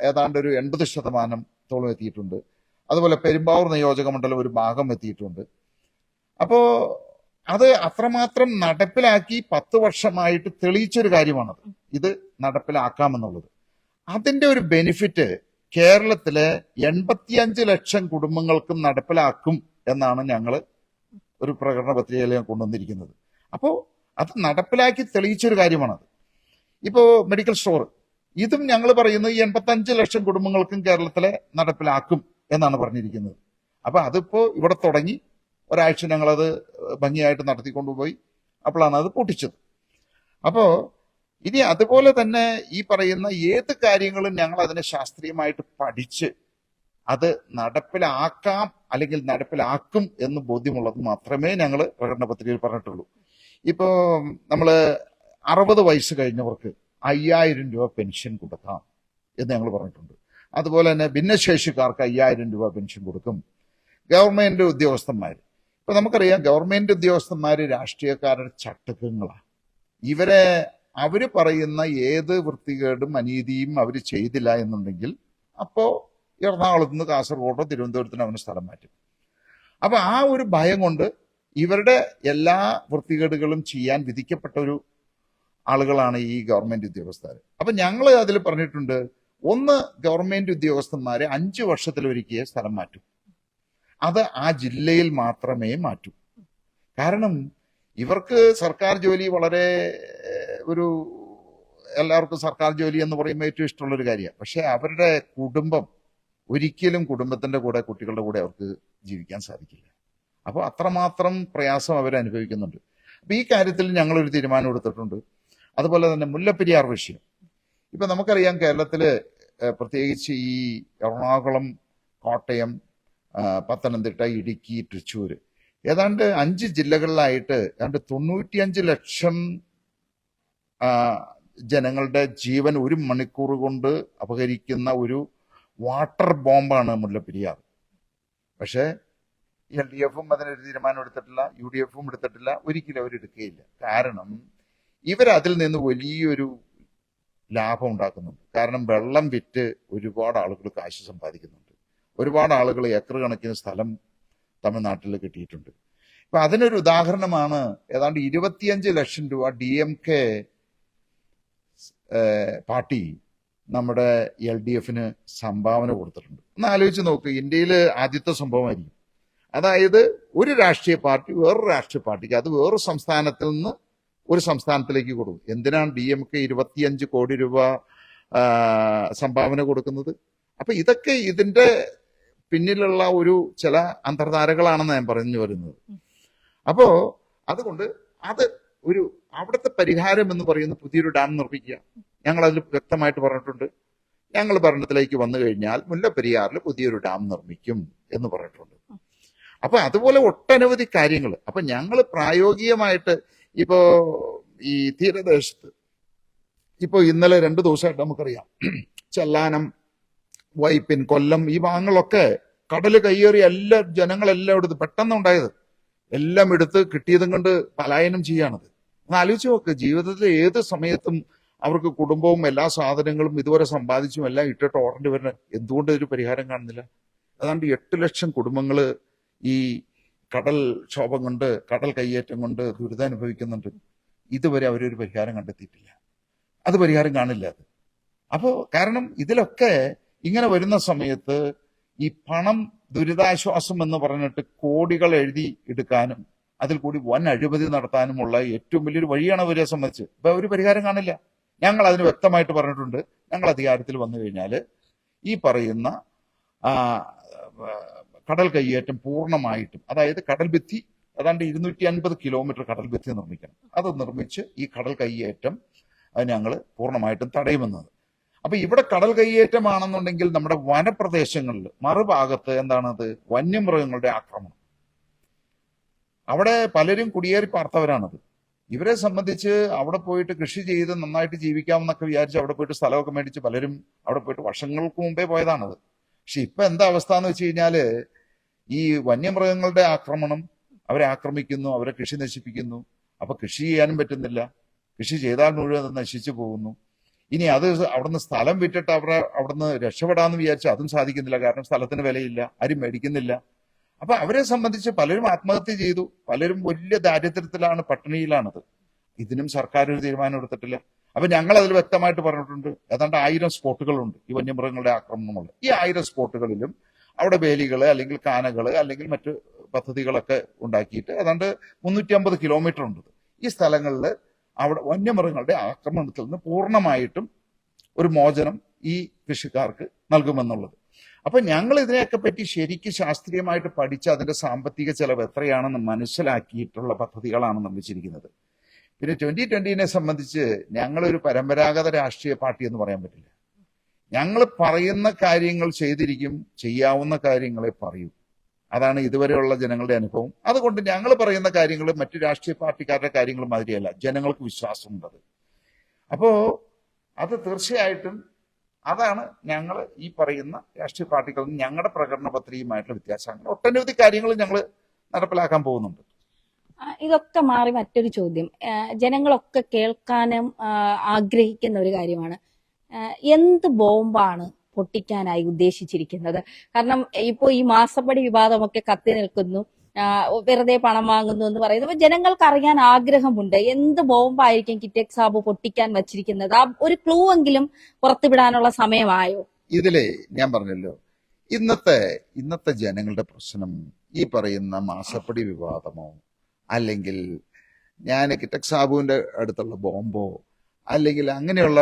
ഏതാണ്ട് ഒരു 80% എത്തിയിട്ടുണ്ട്. അതുപോലെ പെരുമ്പാവൂർ നിയോജക മണ്ഡലം ഒരു ഭാഗം എത്തിയിട്ടുണ്ട്. അപ്പോ അത് അത്രമാത്രം നടപ്പിലാക്കി 10 വർഷമായിട്ട് തെളിയിച്ചൊരു കാര്യമാണത്, ഇത് നടപ്പിലാക്കാമെന്നുള്ളത്. അതിന്റെ ഒരു ബെനിഫിറ്റ് കേരളത്തിലെ 85 ലക്ഷം കുടുംബങ്ങൾക്കും നടപ്പിലാക്കും എന്നാണ് ഞങ്ങൾ ഒരു പ്രകടന പത്രികയിൽ കൊണ്ടുവന്നിരിക്കുന്നത്. അപ്പോൾ അത് നടപ്പിലാക്കി തെളിയിച്ചൊരു കാര്യമാണത്. ഇപ്പോ മെഡിക്കൽ സ്റ്റോർ, ഇതും ഞങ്ങൾ പറയുന്നത് 85 ലക്ഷം കുടുംബങ്ങൾക്കും കേരളത്തിലെ നടപ്പിലാക്കും എന്നാണ് പറഞ്ഞിരിക്കുന്നത്. അപ്പൊ അതിപ്പോ ഇവിടെ തുടങ്ങി, ഒരാഴ്ച ഞങ്ങളത് ഭംഗിയായിട്ട് നടത്തിക്കൊണ്ടുപോയി, അപ്പോഴാണ് അത് പൊട്ടിച്ചത്. അപ്പോ ഇനി അതുപോലെ തന്നെ ഈ പറയുന്ന ഏത് കാര്യങ്ങളും ഞങ്ങൾ അതിനെ ശാസ്ത്രീയമായിട്ട് പഠിച്ച് അത് നടപ്പിലാക്കാം അല്ലെങ്കിൽ നടപ്പിലാക്കും എന്ന് ബോധ്യമുള്ളത് മാത്രമേ ഞങ്ങൾ പ്രകടന പത്രികയിൽ പറഞ്ഞിട്ടുള്ളൂ. ഇപ്പോ നമ്മള് 60 വയസ്സ് കഴിഞ്ഞവർക്ക് 5,000 രൂപ പെൻഷൻ കൊടുക്കാം എന്ന് ഞങ്ങൾ പറഞ്ഞിട്ടുണ്ട്. അതുപോലെ തന്നെ ഭിന്നശേഷിക്കാർക്ക് 5,000 രൂപ പെൻഷൻ കൊടുക്കും. ഗവൺമെന്റ് ഉദ്യോഗസ്ഥന്മാർ, ഇപ്പൊ നമുക്കറിയാം ഗവൺമെന്റ് ഉദ്യോഗസ്ഥന്മാര് രാഷ്ട്രീയക്കാരുടെ ചട്ടക്കങ്ങളാണ്. അവര് പറയുന്ന ഏത് വൃത്തികേടും അനീതിയും അവര് ചെയ്തില്ല എന്നുണ്ടെങ്കിൽ അപ്പോ എറണാകുളത്ത് നിന്ന് കാസർഗോഡോ തിരുവനന്തപുരത്തിനോ അവന് സ്ഥലം മാറ്റും. അപ്പൊ ആ ഒരു ഭയം കൊണ്ട് ഇവരുടെ എല്ലാ വൃത്തികേടുകളും ചെയ്യാൻ വിധിക്കപ്പെട്ട ഒരു ആളുകളാണ് ഈ ഗവൺമെന്റ് ഉദ്യോഗസ്ഥർ. അപ്പൊ ഞങ്ങൾ അതിൽ പറഞ്ഞിട്ടുണ്ട്, ഒന്ന്, ഗവൺമെന്റ് ഉദ്യോഗസ്ഥന്മാരെ 5 വർഷത്തിലൊരിക്കൽ സ്ഥലം മാറ്റും. അത് ആ ജില്ലയിൽ മാത്രമേ മാറ്റൂ. കാരണം ഇവർക്ക് സർക്കാർ ജോലി വളരെ എല്ലാവർക്കും സർക്കാർ ജോലി എന്ന് പറയുമ്പോൾ ഏറ്റവും ഇഷ്ടമുള്ളൊരു കാര്യമാണ്. പക്ഷെ അവരുടെ കുടുംബം ഒരിക്കലും കുടുംബത്തിന്റെ കൂടെ, കുട്ടികളുടെ കൂടെ അവർക്ക് ജീവിക്കാൻ സാധിക്കില്ല. അപ്പോൾ അത്രമാത്രം പ്രയാസം അവർ അനുഭവിക്കുന്നുണ്ട്. അപ്പൊ ഈ കാര്യത്തിൽ ഞങ്ങളൊരു തീരുമാനം എടുത്തിട്ടുണ്ട്. അതുപോലെ തന്നെ മുല്ലപ്പെരിയാർ വിഷയം, ഇപ്പൊ നമുക്കറിയാം കേരളത്തില് പ്രത്യേകിച്ച് ഈ എറണാകുളം, കോട്ടയം, പത്തനംതിട്ട, ഇടുക്കി, തൃശ്ശൂര്, ഏതാണ്ട് 5 ജില്ലകളിലായിട്ട് ഏതാണ്ട് 95 ലക്ഷം ജനങ്ങളുടെ ജീവൻ 1 മണിക്കൂർ കൊണ്ട് അപഹരിക്കുന്ന ഒരു വാട്ടർ ബോംബാണ് മുല്ലപ്പെരിയാർ. പക്ഷേ LDF-ഉം അതിനൊരു തീരുമാനം എടുത്തിട്ടില്ല, UDF-ഉം എടുത്തിട്ടില്ല, ഒരിക്കലും അവരെടുക്കുകയില്ല. കാരണം ഇവരതിൽ നിന്ന് വലിയൊരു ലാഭം ഉണ്ടാക്കുന്നുണ്ട്. കാരണം വെള്ളം വിറ്റ് ഒരുപാട് ആളുകൾ കാശ് സമ്പാദിക്കുന്നുണ്ട്. ഒരുപാട് ആളുകൾ ഏക്കർ കണക്കിന് സ്ഥലം തമിഴ്നാട്ടിൽ കിട്ടിയിട്ടുണ്ട്. ഇപ്പൊ അതിനൊരു ഉദാഹരണമാണ് ഏതാണ്ട് 25 ലക്ഷം രൂപ DMK പാർട്ടി നമ്മുടെ LDF-ന് സംഭാവന കൊടുത്തിട്ടുണ്ട്. ഒന്ന് ആലോചിച്ച് നോക്ക്, ഇന്ത്യയിൽ ആദ്യത്തെ സംഭവമായിരിക്കും. അതായത് ഒരു രാഷ്ട്രീയ പാർട്ടി വേറൊരു രാഷ്ട്രീയ പാർട്ടിക്ക്, അത് വേറൊരു സംസ്ഥാനത്തിൽ നിന്ന് ഒരു സംസ്ഥാനത്തിലേക്ക് കൊടുക്കും. എന്തിനാണ് DMK 25 കോടി രൂപ സംഭാവന കൊടുക്കുന്നത്? അപ്പൊ ഇതൊക്കെ ഇതിന്റെ പിന്നിലുള്ള ചില അന്തർധാരകളാണെന്ന് ഞാൻ പറഞ്ഞു വരുന്നത്. അപ്പോ അതുകൊണ്ട് അത് അവിടുത്തെ പരിഹാരം എന്ന് പറയുന്ന പുതിയൊരു ഡാം നിർമ്മിക്കുക. ഞങ്ങൾ അതിൽ വ്യക്തമായിട്ട് പറഞ്ഞിട്ടുണ്ട്, ഞങ്ങൾ ഭരണത്തിലേക്ക് വന്നു കഴിഞ്ഞാൽ മുല്ലപ്പെരിയാറിൽ പുതിയൊരു ഡാം നിർമ്മിക്കും എന്ന് പറഞ്ഞിട്ടുണ്ട്. അപ്പൊ അതുപോലെ ഒട്ടനവധി കാര്യങ്ങൾ. അപ്പൊ ഞങ്ങൾ പ്രായോഗികമായിട്ട് ഇപ്പോ ഈ തീരദേശത്ത് ഇപ്പോ ഇന്നലെ 2 ദിവസമായിട്ട് നമുക്കറിയാം ചെല്ലാനം, വൈപ്പിൻ, കൊല്ലം ഈ ഭാഗങ്ങളൊക്കെ കടല് കയ്യേറി ജനങ്ങളെല്ലാം എടുത്ത് പെട്ടെന്നുണ്ടായത് എല്ലാം എടുത്ത് കിട്ടിയതും കൊണ്ട് പലായനം ചെയ്യാണത്. ഒന്ന് ആലോചിച്ച് നോക്ക്, ജീവിതത്തിൽ ഏത് സമയത്തും അവർക്ക് കുടുംബവും എല്ലാ സാധനങ്ങളും ഇതുവരെ സമ്പാദിച്ചും എല്ലാം ഇട്ടിട്ട് ഓടേണ്ടി വരുന്ന എന്തുകൊണ്ട് ഒരു പരിഹാരം കാണുന്നില്ല? അതാണ്ട് 8 ലക്ഷം കുടുംബങ്ങൾ ഈ കടൽ ക്ഷോഭം കൊണ്ട്, കടൽ കയ്യേറ്റം കൊണ്ട് ദുരിതം അനുഭവിക്കുന്നുണ്ട്. ഇതുവരെ അവരൊരു പരിഹാരം കണ്ടെത്തിയിട്ടില്ല. അത് പരിഹാരം കാണില്ല അത്. അപ്പോ കാരണം ഇതിലൊക്കെ ഇങ്ങനെ വരുന്ന സമയത്ത് ഈ പണം ദുരിതാശ്വാസം എന്ന് പറഞ്ഞിട്ട് കോടികൾ എഴുതി എടുക്കാനും അതിൽ കൂടി വൻ അഴിമതി നടത്താനുമുള്ള ഏറ്റവും വലിയൊരു വഴിയാണ് അവരെ സംബന്ധിച്ച്. ഇപ്പൊ ഒരു പരിഹാരം കാണില്ല. ഞങ്ങൾ അതിന് വ്യക്തമായിട്ട് പറഞ്ഞിട്ടുണ്ട്, ഞങ്ങൾ അധികാരത്തിൽ വന്നു കഴിഞ്ഞാൽ ഈ പറയുന്ന കടൽ കയ്യേറ്റം പൂർണ്ണമായിട്ടും, അതായത് കടൽ ഭിത്തി ഏതാണ്ട് 250 കിലോമീറ്റർ കടൽ ഭിത്തി നിർമ്മിക്കണം. അത് നിർമ്മിച്ച് ഈ കടൽ കയ്യേറ്റം അത് ഞങ്ങൾ പൂർണ്ണമായിട്ടും തടയുമെന്നത്. അപ്പൊ ഇവിടെ കടൽ കയ്യേറ്റമാണെന്നുണ്ടെങ്കിൽ നമ്മുടെ വനപ്രദേശങ്ങളിൽ മറുഭാഗത്ത് എന്താണത്, വന്യമൃഗങ്ങളുടെ ആക്രമണം. അവിടെ പലരും കുടിയേറി പാർത്തവരാണത്. ഇവരെ സംബന്ധിച്ച് അവിടെ പോയിട്ട് കൃഷി ചെയ്ത് നന്നായിട്ട് ജീവിക്കാമെന്നൊക്കെ വിചാരിച്ച് അവിടെ പോയിട്ട് സ്ഥലമൊക്കെ മേടിച്ച് പലരും അവിടെ പോയിട്ട് വർഷങ്ങൾക്ക് മുമ്പേ പോയതാണത്. പക്ഷെ ഇപ്പൊ എന്താ അവസ്ഥ എന്ന് വെച്ച് കഴിഞ്ഞാല് ഈ വന്യമൃഗങ്ങളുടെ ആക്രമണം, അവരെ ആക്രമിക്കുന്നു, അവരെ കൃഷി നശിപ്പിക്കുന്നു. അപ്പൊ കൃഷി ചെയ്യാനും പറ്റുന്നില്ല, കൃഷി ചെയ്താൽ മുഴുവൻ അത് നശിച്ചു പോകുന്നു. ഇനി അത് അവിടുന്ന് സ്ഥലം വിറ്റിട്ട് അവിടുന്ന് രക്ഷപ്പെടാന്ന് വിചാരിച്ചാൽ അതും സാധിക്കുന്നില്ല, കാരണം സ്ഥലത്തിന് വിലയില്ല, ആരും മേടിക്കുന്നില്ല. അപ്പൊ അവരെ സംബന്ധിച്ച് പലരും ആത്മഹത്യ ചെയ്തു, പലരും വലിയ ദാരിദ്ര്യത്തിലാണ്, പട്ടിണിയിലാണത്. ഇതിനും സർക്കാർ ഒരു തീരുമാനം എടുത്തിട്ടില്ല. അപ്പൊ ഞങ്ങൾ അതിൽ വ്യക്തമായിട്ട് പറഞ്ഞിട്ടുണ്ട്, ഏതാണ്ട് 1000 സ്പോട്ടുകളുണ്ട് ഈ വന്യമൃഗങ്ങളുടെ ആക്രമണമുള്ള. ഈ 1000 സ്പോട്ടുകളിലും അവിടെ വേലികള് അല്ലെങ്കിൽ കാനകള് അല്ലെങ്കിൽ മറ്റു പദ്ധതികളൊക്കെ ഉണ്ടാക്കിയിട്ട് ഏതാണ്ട് 350 കിലോമീറ്റർ ഉണ്ട്. ഈ സ്ഥലങ്ങളിൽ അവിടെ വന്യമൃഗങ്ങളുടെ ആക്രമണത്തിൽ നിന്ന് പൂർണ്ണമായിട്ടും ഒരു മോചനം ഈ കൃഷിക്കാർക്ക് നൽകുമെന്നുള്ളത്. അപ്പൊ ഞങ്ങൾ ഇതിനെയൊക്കെ പറ്റി ശരിക്കും ശാസ്ത്രീയമായിട്ട് പഠിച്ച് അതിന്റെ സാമ്പത്തിക ചെലവ് എത്രയാണെന്ന് മനസ്സിലാക്കിയിട്ടുള്ള പദ്ധതികളാണ് നിർമ്മിച്ചിരിക്കുന്നത്. പിന്നെ 2020 സംബന്ധിച്ച് ഞങ്ങളൊരു പരമ്പരാഗത രാഷ്ട്രീയ പാർട്ടി എന്ന് പറയാൻ പറ്റില്ല. ഞങ്ങൾ പറയുന്ന കാര്യങ്ങൾ ചെയ്തിരിക്കും, ചെയ്യാവുന്ന കാര്യങ്ങളെ പറയൂ. അതാണ് ഇതുവരെയുള്ള ജനങ്ങളുടെ അനുഭവം. അതുകൊണ്ട് ഞങ്ങൾ പറയുന്ന കാര്യങ്ങൾ മറ്റു രാഷ്ട്രീയ പാർട്ടിക്കാരുടെ കാര്യങ്ങൾ മാതിരിയല്ല, ജനങ്ങൾക്ക് വിശ്വാസമുണ്ടത്. അപ്പോ അത് തീർച്ചയായിട്ടും അതാണ് ഞങ്ങൾ ഈ പറയുന്ന രാഷ്ട്രീയ പാർട്ടികളിൽ ഞങ്ങളുടെ പ്രകടന പത്രികയുമായിട്ടുള്ള വ്യത്യാസം. അങ്ങനെ ഒട്ടനവധി കാര്യങ്ങൾ ഞങ്ങൾ നടപ്പിലാക്കാൻ പോകുന്നുണ്ട്. ഇതൊക്കെ മാറി മറ്റൊരു ചോദ്യം, ജനങ്ങളൊക്കെ കേൾക്കാനും ആഗ്രഹിക്കുന്ന ഒരു കാര്യമാണ്, എന്ത് ബോംബാണ് പൊട്ടിക്കാനായി ഉദ്ദേശിച്ചിരിക്കുന്നത്? കാരണം ഇപ്പോൾ ഈ മാസപ്പടി വിവാദമൊക്കെ കത്തി നിൽക്കുന്നു, വെറുതെ പണം വാങ്ങുന്നു എന്ന് പറയുന്നത്. അപ്പൊ ജനങ്ങൾക്ക് അറിയാൻ ആഗ്രഹമുണ്ട്, എന്ത് ബോംബായിരിക്കും കിറ്റെക്സ് സാബു പൊട്ടിക്കാൻ വച്ചിരിക്കുന്നത്? ആ ഒരു ക്ലൂ എങ്കിലും പുറത്തുവിടാനുള്ള സമയമായോ? ഇതിലെ ഞാൻ പറഞ്ഞല്ലോ, ഇന്നത്തെ ജനങ്ങളുടെ പ്രശ്നം ഈ പറയുന്ന മാസപ്പടി വിവാദമോ അല്ലെങ്കിൽ ഞാൻ കിറ്റെക്സ് സാബുവിന്റെ അടുത്തുള്ള ബോംബോ അല്ലെങ്കിൽ അങ്ങനെയുള്ള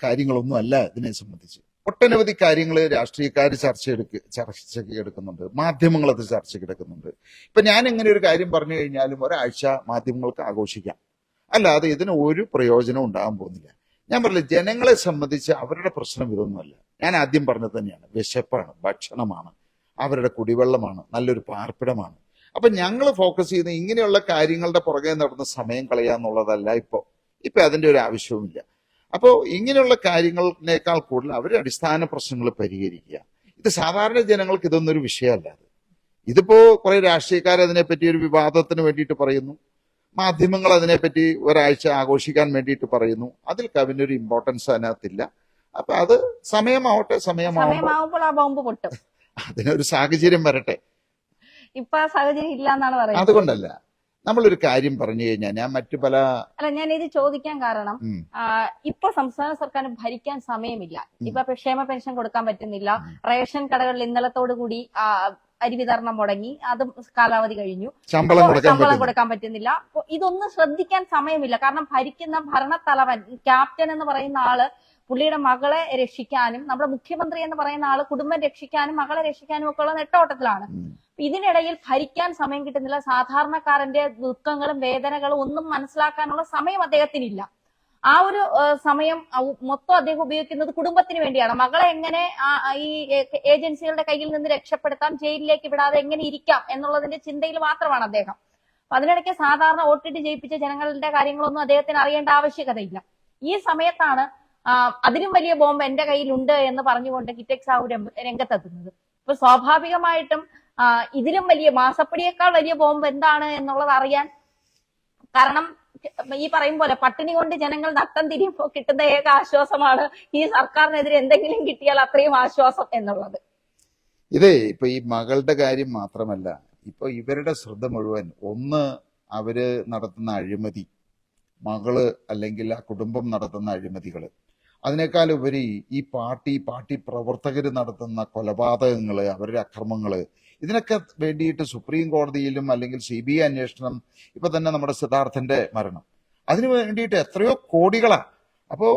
കാര്യങ്ങളൊന്നും അല്ല. ഇതിനെ സംബന്ധിച്ച് ഒട്ടനവധി കാര്യങ്ങൾ രാഷ്ട്രീയക്കാർ ചർച്ചയ്ക്ക് എടുക്കുന്നുണ്ട്, മാധ്യമങ്ങൾ അത് ചർച്ചയ്ക്ക് എടുക്കുന്നുണ്ട്. ഇപ്പൊ ഞാൻ ഇങ്ങനെ ഒരു കാര്യം പറഞ്ഞു കഴിഞ്ഞാലും ഒരാഴ്ച മാധ്യമങ്ങൾക്ക് ആഘോഷിക്കാം, അല്ലാതെ ഇതിന് ഒരു പ്രയോജനം ഉണ്ടാകാൻ പോകുന്നില്ല. ഞാൻ പറഞ്ഞില്ല, ജനങ്ങളെ സംബന്ധിച്ച് അവരുടെ പ്രശ്നം ഇതൊന്നുമല്ല. ഞാൻ ആദ്യം പറഞ്ഞത് തന്നെയാണ്, വിശപ്പാണ്, ഭക്ഷണമാണ്, അവരുടെ കുടിവെള്ളമാണ്, നല്ലൊരു പാർപ്പിടമാണ്. അപ്പൊ ഞങ്ങൾ ഫോക്കസ് ചെയ്യുന്ന ഇങ്ങനെയുള്ള കാര്യങ്ങളുടെ പുറകെ നടന്ന് സമയം കളയാന്നുള്ളതല്ല. ഇപ്പൊ അതിന്റെ ഒരു ആവശ്യവുമില്ല. അപ്പോ ഇങ്ങനെയുള്ള കാര്യങ്ങളേക്കാൾ കൂടുതൽ അവരുടെ അടിസ്ഥാന പ്രശ്നങ്ങൾ പരിഹരിക്കുക. ഇത് സാധാരണ ജനങ്ങൾക്ക് ഇതൊന്നൊരു വിഷയമല്ല. ഇതിപ്പോ കുറെ രാഷ്ട്രീയക്കാർ അതിനെപ്പറ്റി ഒരു വിവാദത്തിന് വേണ്ടിയിട്ട് പറയുന്നു, മാധ്യമങ്ങൾ അതിനെപ്പറ്റി ഒരാഴ്ച ആഘോഷിക്കാൻ വേണ്ടിയിട്ട് പറയുന്നു. അതിൽ കവിനൊരു ഇമ്പോർട്ടൻസ് അതിനകത്തില്ല. അപ്പൊ അത് സമയമാവുമ്പോൾ ആ ബോംബ് പൊട്ടും. അതിനൊരു സാഹചര്യം വരട്ടെ. ഇപ്പൊ ആ സാഹചര്യം ഇല്ല എന്നാണ് പറയുന്നത്. അതുകൊണ്ടല്ല, നമ്മളൊരു കാര്യം പറഞ്ഞു കഴിഞ്ഞാൽ ഞാൻ ഇത് ചോദിക്കാൻ കാരണം, ഇപ്പൊ സംസ്ഥാന സർക്കാർ ഭരിക്കാൻ സമയമില്ല. ഇപ്പൊ ക്ഷേമ പെൻഷൻ കൊടുക്കാൻ പറ്റുന്നില്ല, റേഷൻ കടകളിൽ ഇന്നലത്തോടു കൂടി അരി വിതരണം മുടങ്ങി, അതും കാലാവധി കഴിഞ്ഞു, ശമ്പളം കൊടുക്കാൻ പറ്റുന്നില്ല. ഇതൊന്നും ശ്രദ്ധിക്കാൻ സമയമില്ല. കാരണം ഭരിക്കുന്ന ഭരണത്തലവൻ, ക്യാപ്റ്റൻ എന്ന് പറയുന്ന ആള് പുള്ളിയുടെ മകളെ രക്ഷിക്കാനും, നമ്മുടെ മുഖ്യമന്ത്രി എന്ന് പറയുന്ന ആള് കുടുംബം രക്ഷിക്കാനും മകളെ രക്ഷിക്കാനും ഒക്കെ ഉള്ള നെട്ടോട്ടത്തിലാണ്. ഇതിനിടയിൽ ഭരിക്കാൻ സമയം കിട്ടുന്നില്ല. സാധാരണക്കാരന്റെ ദുഃഖങ്ങളും വേദനകളും ഒന്നും മനസ്സിലാക്കാനുള്ള സമയം അദ്ദേഹത്തിനില്ല. ആ ഒരു സമയം മൊത്തം അദ്ദേഹം ഉപയോഗിക്കുന്നത് കുടുംബത്തിന് വേണ്ടിയാണ്. മകളെ എങ്ങനെ ഈ ഏജൻസികളുടെ കയ്യിൽ നിന്ന് രക്ഷപ്പെടുത്താം, ജയിലിലേക്ക് വിടാതെ എങ്ങനെ ഇരിക്കാം എന്നുള്ളതിന്റെ ചിന്തയിൽ മാത്രമാണ് അദ്ദേഹം. അപ്പൊ അതിനിടയ്ക്ക് സാധാരണ വോട്ടിട്ട് ജയിപ്പിച്ച ജനങ്ങളുടെ കാര്യങ്ങളൊന്നും അദ്ദേഹത്തിന് അറിയേണ്ട ആവശ്യകതയില്ല. ഈ സമയത്താണ് അതിലും വലിയ ബോംബ് എന്റെ കയ്യിലുണ്ട് എന്ന് പറഞ്ഞുകൊണ്ട് കിറ്റെക്സ് സാബു രംഗത്തെത്തുന്നത്. ഇപ്പൊ സ്വാഭാവികമായിട്ടും ഇതിലും വലിയ, മാസപ്പടിയേക്കാൾ വലിയ ബോംബ് എന്താണ് എന്നുള്ളത് അറിയാൻ, കാരണം ഈ പറയും പോലെ പട്ടിണി കൊണ്ട് ജനങ്ങൾ നട്ടം തിരിയുമ്പോൾ കിട്ടുന്ന ഏക ആശ്വാസമാണ് ഈ സർക്കാരിനെതിരെ എന്തെങ്കിലും കിട്ടിയാൽ അത്രയും ആശ്വാസം എന്നുള്ളത്. ഇപ്പൊ ഈ മകളുടെ കാര്യം മാത്രമല്ല, ഇപ്പൊ ഇവരുടെ ശ്രദ്ധ മുഴുവൻ അവര് നടത്തുന്ന അഴിമതി, മകള് അല്ലെങ്കിൽ ആ കുടുംബം നടത്തുന്ന അഴിമതികള്, അതിനേക്കാൾ ഉപരി ഈ പാർട്ടി പ്രവർത്തകർ നടത്തുന്ന കൊലപാതകങ്ങള്, അവരുടെ അക്രമങ്ങള്, ഇതിനൊക്കെ വേണ്ടിയിട്ട് സുപ്രീം കോടതിയിലും അല്ലെങ്കിൽ CBI അന്വേഷണം, ഇപ്പൊ തന്നെ നമ്മുടെ സിദ്ധാർത്ഥന്റെ മരണം, അതിനു വേണ്ടിയിട്ട് എത്രയോ കോടികളാ. അപ്പോ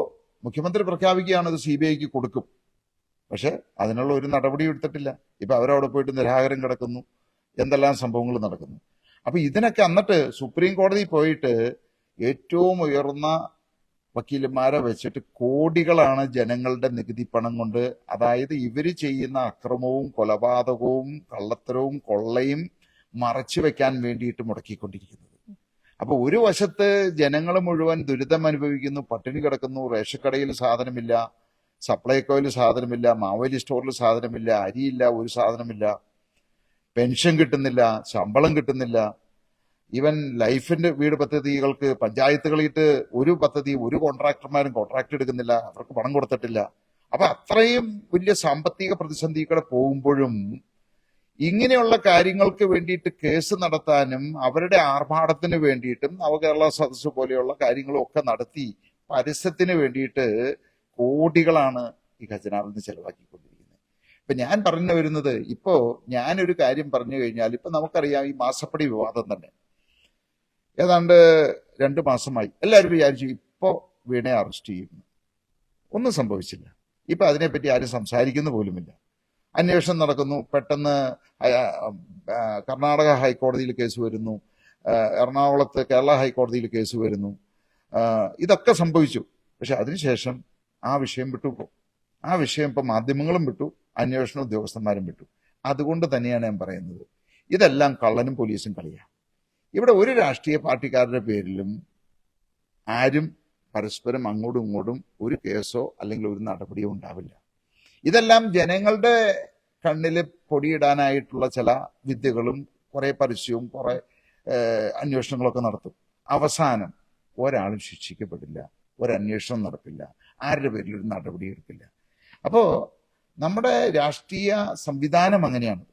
മുഖ്യമന്ത്രി പ്രഖ്യാപിക്കുകയാണ് ഇത് CBIക്ക് കൊടുക്കും. പക്ഷെ അതിനുള്ള ഒരു നടപടി എടുത്തിട്ടില്ല. ഇപ്പൊ അവരവിടെ പോയിട്ട് നിരാഹാരം കിടക്കുന്നു, എന്തെല്ലാം സംഭവങ്ങൾ നടക്കുന്നു. അപ്പൊ ഇതിനൊക്കെ എന്നിട്ട് സുപ്രീം കോടതി പോയിട്ട് ഏറ്റവും ഉയർന്ന വക്കീലന്മാരെ വെച്ചിട്ട് കോടികളാണ് ജനങ്ങളുടെ നികുതി പണം കൊണ്ട്, അതായത് ഇവര് ചെയ്യുന്ന അക്രമവും കൊലപാതകവും കള്ളത്തരവും കൊള്ളയും മറച്ചു വെക്കാൻ വേണ്ടിയിട്ട് മുടക്കിക്കൊണ്ടിരിക്കുന്നത്. അപ്പൊ ഒരു വശത്ത് ജനങ്ങൾ മുഴുവൻ ദുരിതം അനുഭവിക്കുന്നു, പട്ടിണി കിടക്കുന്നു, റേഷൻകടയിൽ സാധനമില്ല, സപ്ലൈകോയിൽ സാധനമില്ല, മാവേലി സ്റ്റോറിൽ സാധനമില്ല, അരിയില്ല, ഒരു സാധനമില്ല, പെൻഷൻ കിട്ടുന്നില്ല, ശമ്പളം കിട്ടുന്നില്ല. ഈവൻ ലൈഫിന്റെ വീട് പദ്ധതികൾക്ക് പഞ്ചായത്തുകളിട്ട് ഒരു പദ്ധതി ഒരു കോൺട്രാക്ടർമാരും കോൺട്രാക്ട് എടുക്കുന്നില്ല, അവർക്ക് പണം കൊടുത്തിട്ടില്ല. അപ്പൊ അത്രയും വലിയ സാമ്പത്തിക പ്രതിസന്ധികളെ പോകുമ്പോഴും ഇങ്ങനെയുള്ള കാര്യങ്ങൾക്ക് വേണ്ടിയിട്ട് കേസ് നടത്താനും അവരുടെ ആർഭാടത്തിന് വേണ്ടിയിട്ടും നവകേരള സദസ്സ് പോലെയുള്ള കാര്യങ്ങളും ഒക്കെ നടത്തി പരസ്യത്തിന് വേണ്ടിയിട്ട് കോടികളാണ് ഈ ഖജനാവിൽ നിന്ന് ചെലവാക്കിക്കൊണ്ടിരിക്കുന്നത്. ഇപ്പൊ ഞാൻ പറഞ്ഞു വരുന്നത്, ഇപ്പോ ഞാനൊരു കാര്യം പറഞ്ഞു കഴിഞ്ഞാൽ, ഇപ്പൊ നമുക്കറിയാം ഈ മാസപ്പടി വിവാദം തന്നെ ഏതാണ്ട് 2 മാസമായി. എല്ലാവരും വിചാരിച്ചു ഇപ്പോ വീണയെ അറസ്റ്റ് ചെയ്യുന്നു. ഒന്നും സംഭവിച്ചില്ല. ഇപ്പൊ അതിനെപ്പറ്റി ആരും സംസാരിക്കുന്ന പോലുമില്ല. അന്വേഷണം നടക്കുന്നു. പെട്ടെന്ന് കർണാടക ഹൈക്കോടതിയിൽ കേസ് വരുന്നു, എറണാകുളത്ത് കേരള ഹൈക്കോടതിയിൽ കേസ് വരുന്നു. ഇതൊക്കെ സംഭവിച്ചു. പക്ഷെ അതിനുശേഷം ആ വിഷയം വിട്ടുപോകും. ആ വിഷയം ഇപ്പൊ മാധ്യമങ്ങളും വിട്ടു, അന്വേഷണ ഉദ്യോഗസ്ഥന്മാരും വിട്ടു. അതുകൊണ്ട് തന്നെയാണ് ഞാൻ പറയുന്നത്, ഇതെല്ലാം കള്ളനും പോലീസും കളിയാണ്. ഇവിടെ ഒരു രാഷ്ട്രീയ പാർട്ടിക്കാരുടെ പേരിലും ആരും പരസ്പരം അങ്ങോട്ടും ഇങ്ങോട്ടും ഒരു കേസോ അല്ലെങ്കിൽ ഒരു നടപടിയോ ഉണ്ടാവില്ല. ഇതെല്ലാം ജനങ്ങളുടെ കണ്ണിൽ പൊടിയിടാനായിട്ടുള്ള ചില വിദ്യകളും കുറെ പരസ്യവും കുറെ അന്വേഷണങ്ങളൊക്കെ നടത്തും. അവസാനം ഒരാളും ശിക്ഷിക്കപ്പെടില്ല, ഒരന്വേഷണം നടപ്പില്ല, ആരുടെ പേരിൽ ഒരു നടപടി എടുക്കില്ല. അപ്പോ നമ്മുടെ രാഷ്ട്രീയ സംവിധാനം അങ്ങനെയാണ്.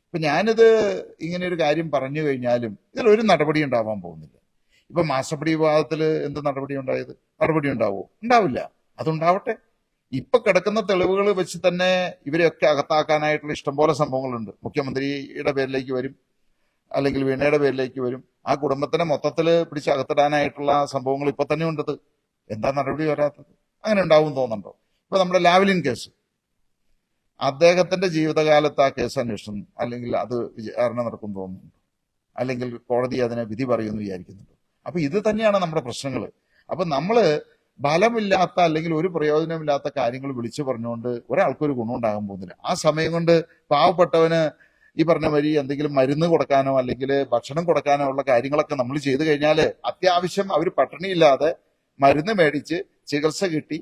ഇപ്പൊ ഞാനിത് ഇങ്ങനെ ഒരു കാര്യം പറഞ്ഞു കഴിഞ്ഞാലും ഇതിലൊരു നടപടി ഉണ്ടാവാൻ പോകുന്നില്ല. ഇപ്പൊ മാസപ്പടി വിവാദത്തിൽ എന്ത് നടപടി ഉണ്ടായത്? നടപടി ഉണ്ടാവോ? ഉണ്ടാവില്ല. അതുണ്ടാവട്ടെ. ഇപ്പൊ കിടക്കുന്ന തെളിവുകൾ വെച്ച് തന്നെ ഇവരെയൊക്കെ അകത്താക്കാനായിട്ടുള്ള ഇഷ്ടംപോലെ സംഭവങ്ങളുണ്ട്. മുഖ്യമന്ത്രിയുടെ പേരിലേക്ക് വരും, അല്ലെങ്കിൽ വീണയുടെ പേരിലേക്ക് വരും. ആ കുടുംബത്തിനെ മൊത്തത്തിൽ പിടിച്ച് അകത്തിടാനായിട്ടുള്ള സംഭവങ്ങൾ ഇപ്പൊ തന്നെ ഉണ്ടത്. എന്താ നടപടി വരാത്തത്? അങ്ങനെ ഉണ്ടാവും തോന്നുന്നുണ്ടോ? ഇപ്പൊ നമ്മുടെ ലാവ്ലിൻ കേസ്, അദ്ദേഹത്തിന്റെ ജീവിതകാലത്ത് ആ കേസ് അന്വേഷണം അല്ലെങ്കിൽ അത് വിചാരണ നടക്കും തോന്നുന്നുണ്ടോ? അല്ലെങ്കിൽ കോടതി അതിനെ വിധി പറയുമെന്ന് വിചാരിക്കുന്നുണ്ടോ? അപ്പൊ ഇത് തന്നെയാണ് നമ്മുടെ പ്രശ്നങ്ങൾ. അപ്പൊ നമ്മള് ഫലമില്ലാത്ത അല്ലെങ്കിൽ ഒരു പ്രയോജനമില്ലാത്ത കാര്യങ്ങൾ വിളിച്ചു പറഞ്ഞുകൊണ്ട് ഒരാൾക്കൊരു ഗുണം ഉണ്ടാകാൻ പോകുന്നില്ല. ആ സമയം കൊണ്ട് പാവപ്പെട്ടവന് ഈ പറഞ്ഞ വഴി എന്തെങ്കിലും മരുന്ന് കൊടുക്കാനോ അല്ലെങ്കിൽ ഭക്ഷണം കൊടുക്കാനോ ഉള്ള കാര്യങ്ങളൊക്കെ നമ്മൾ ചെയ്തു കഴിഞ്ഞാൽ അത്യാവശ്യം അവർ പട്ടിണിയില്ലാതെ മരുന്ന് മേടിച്ച് ചികിത്സ കിട്ടി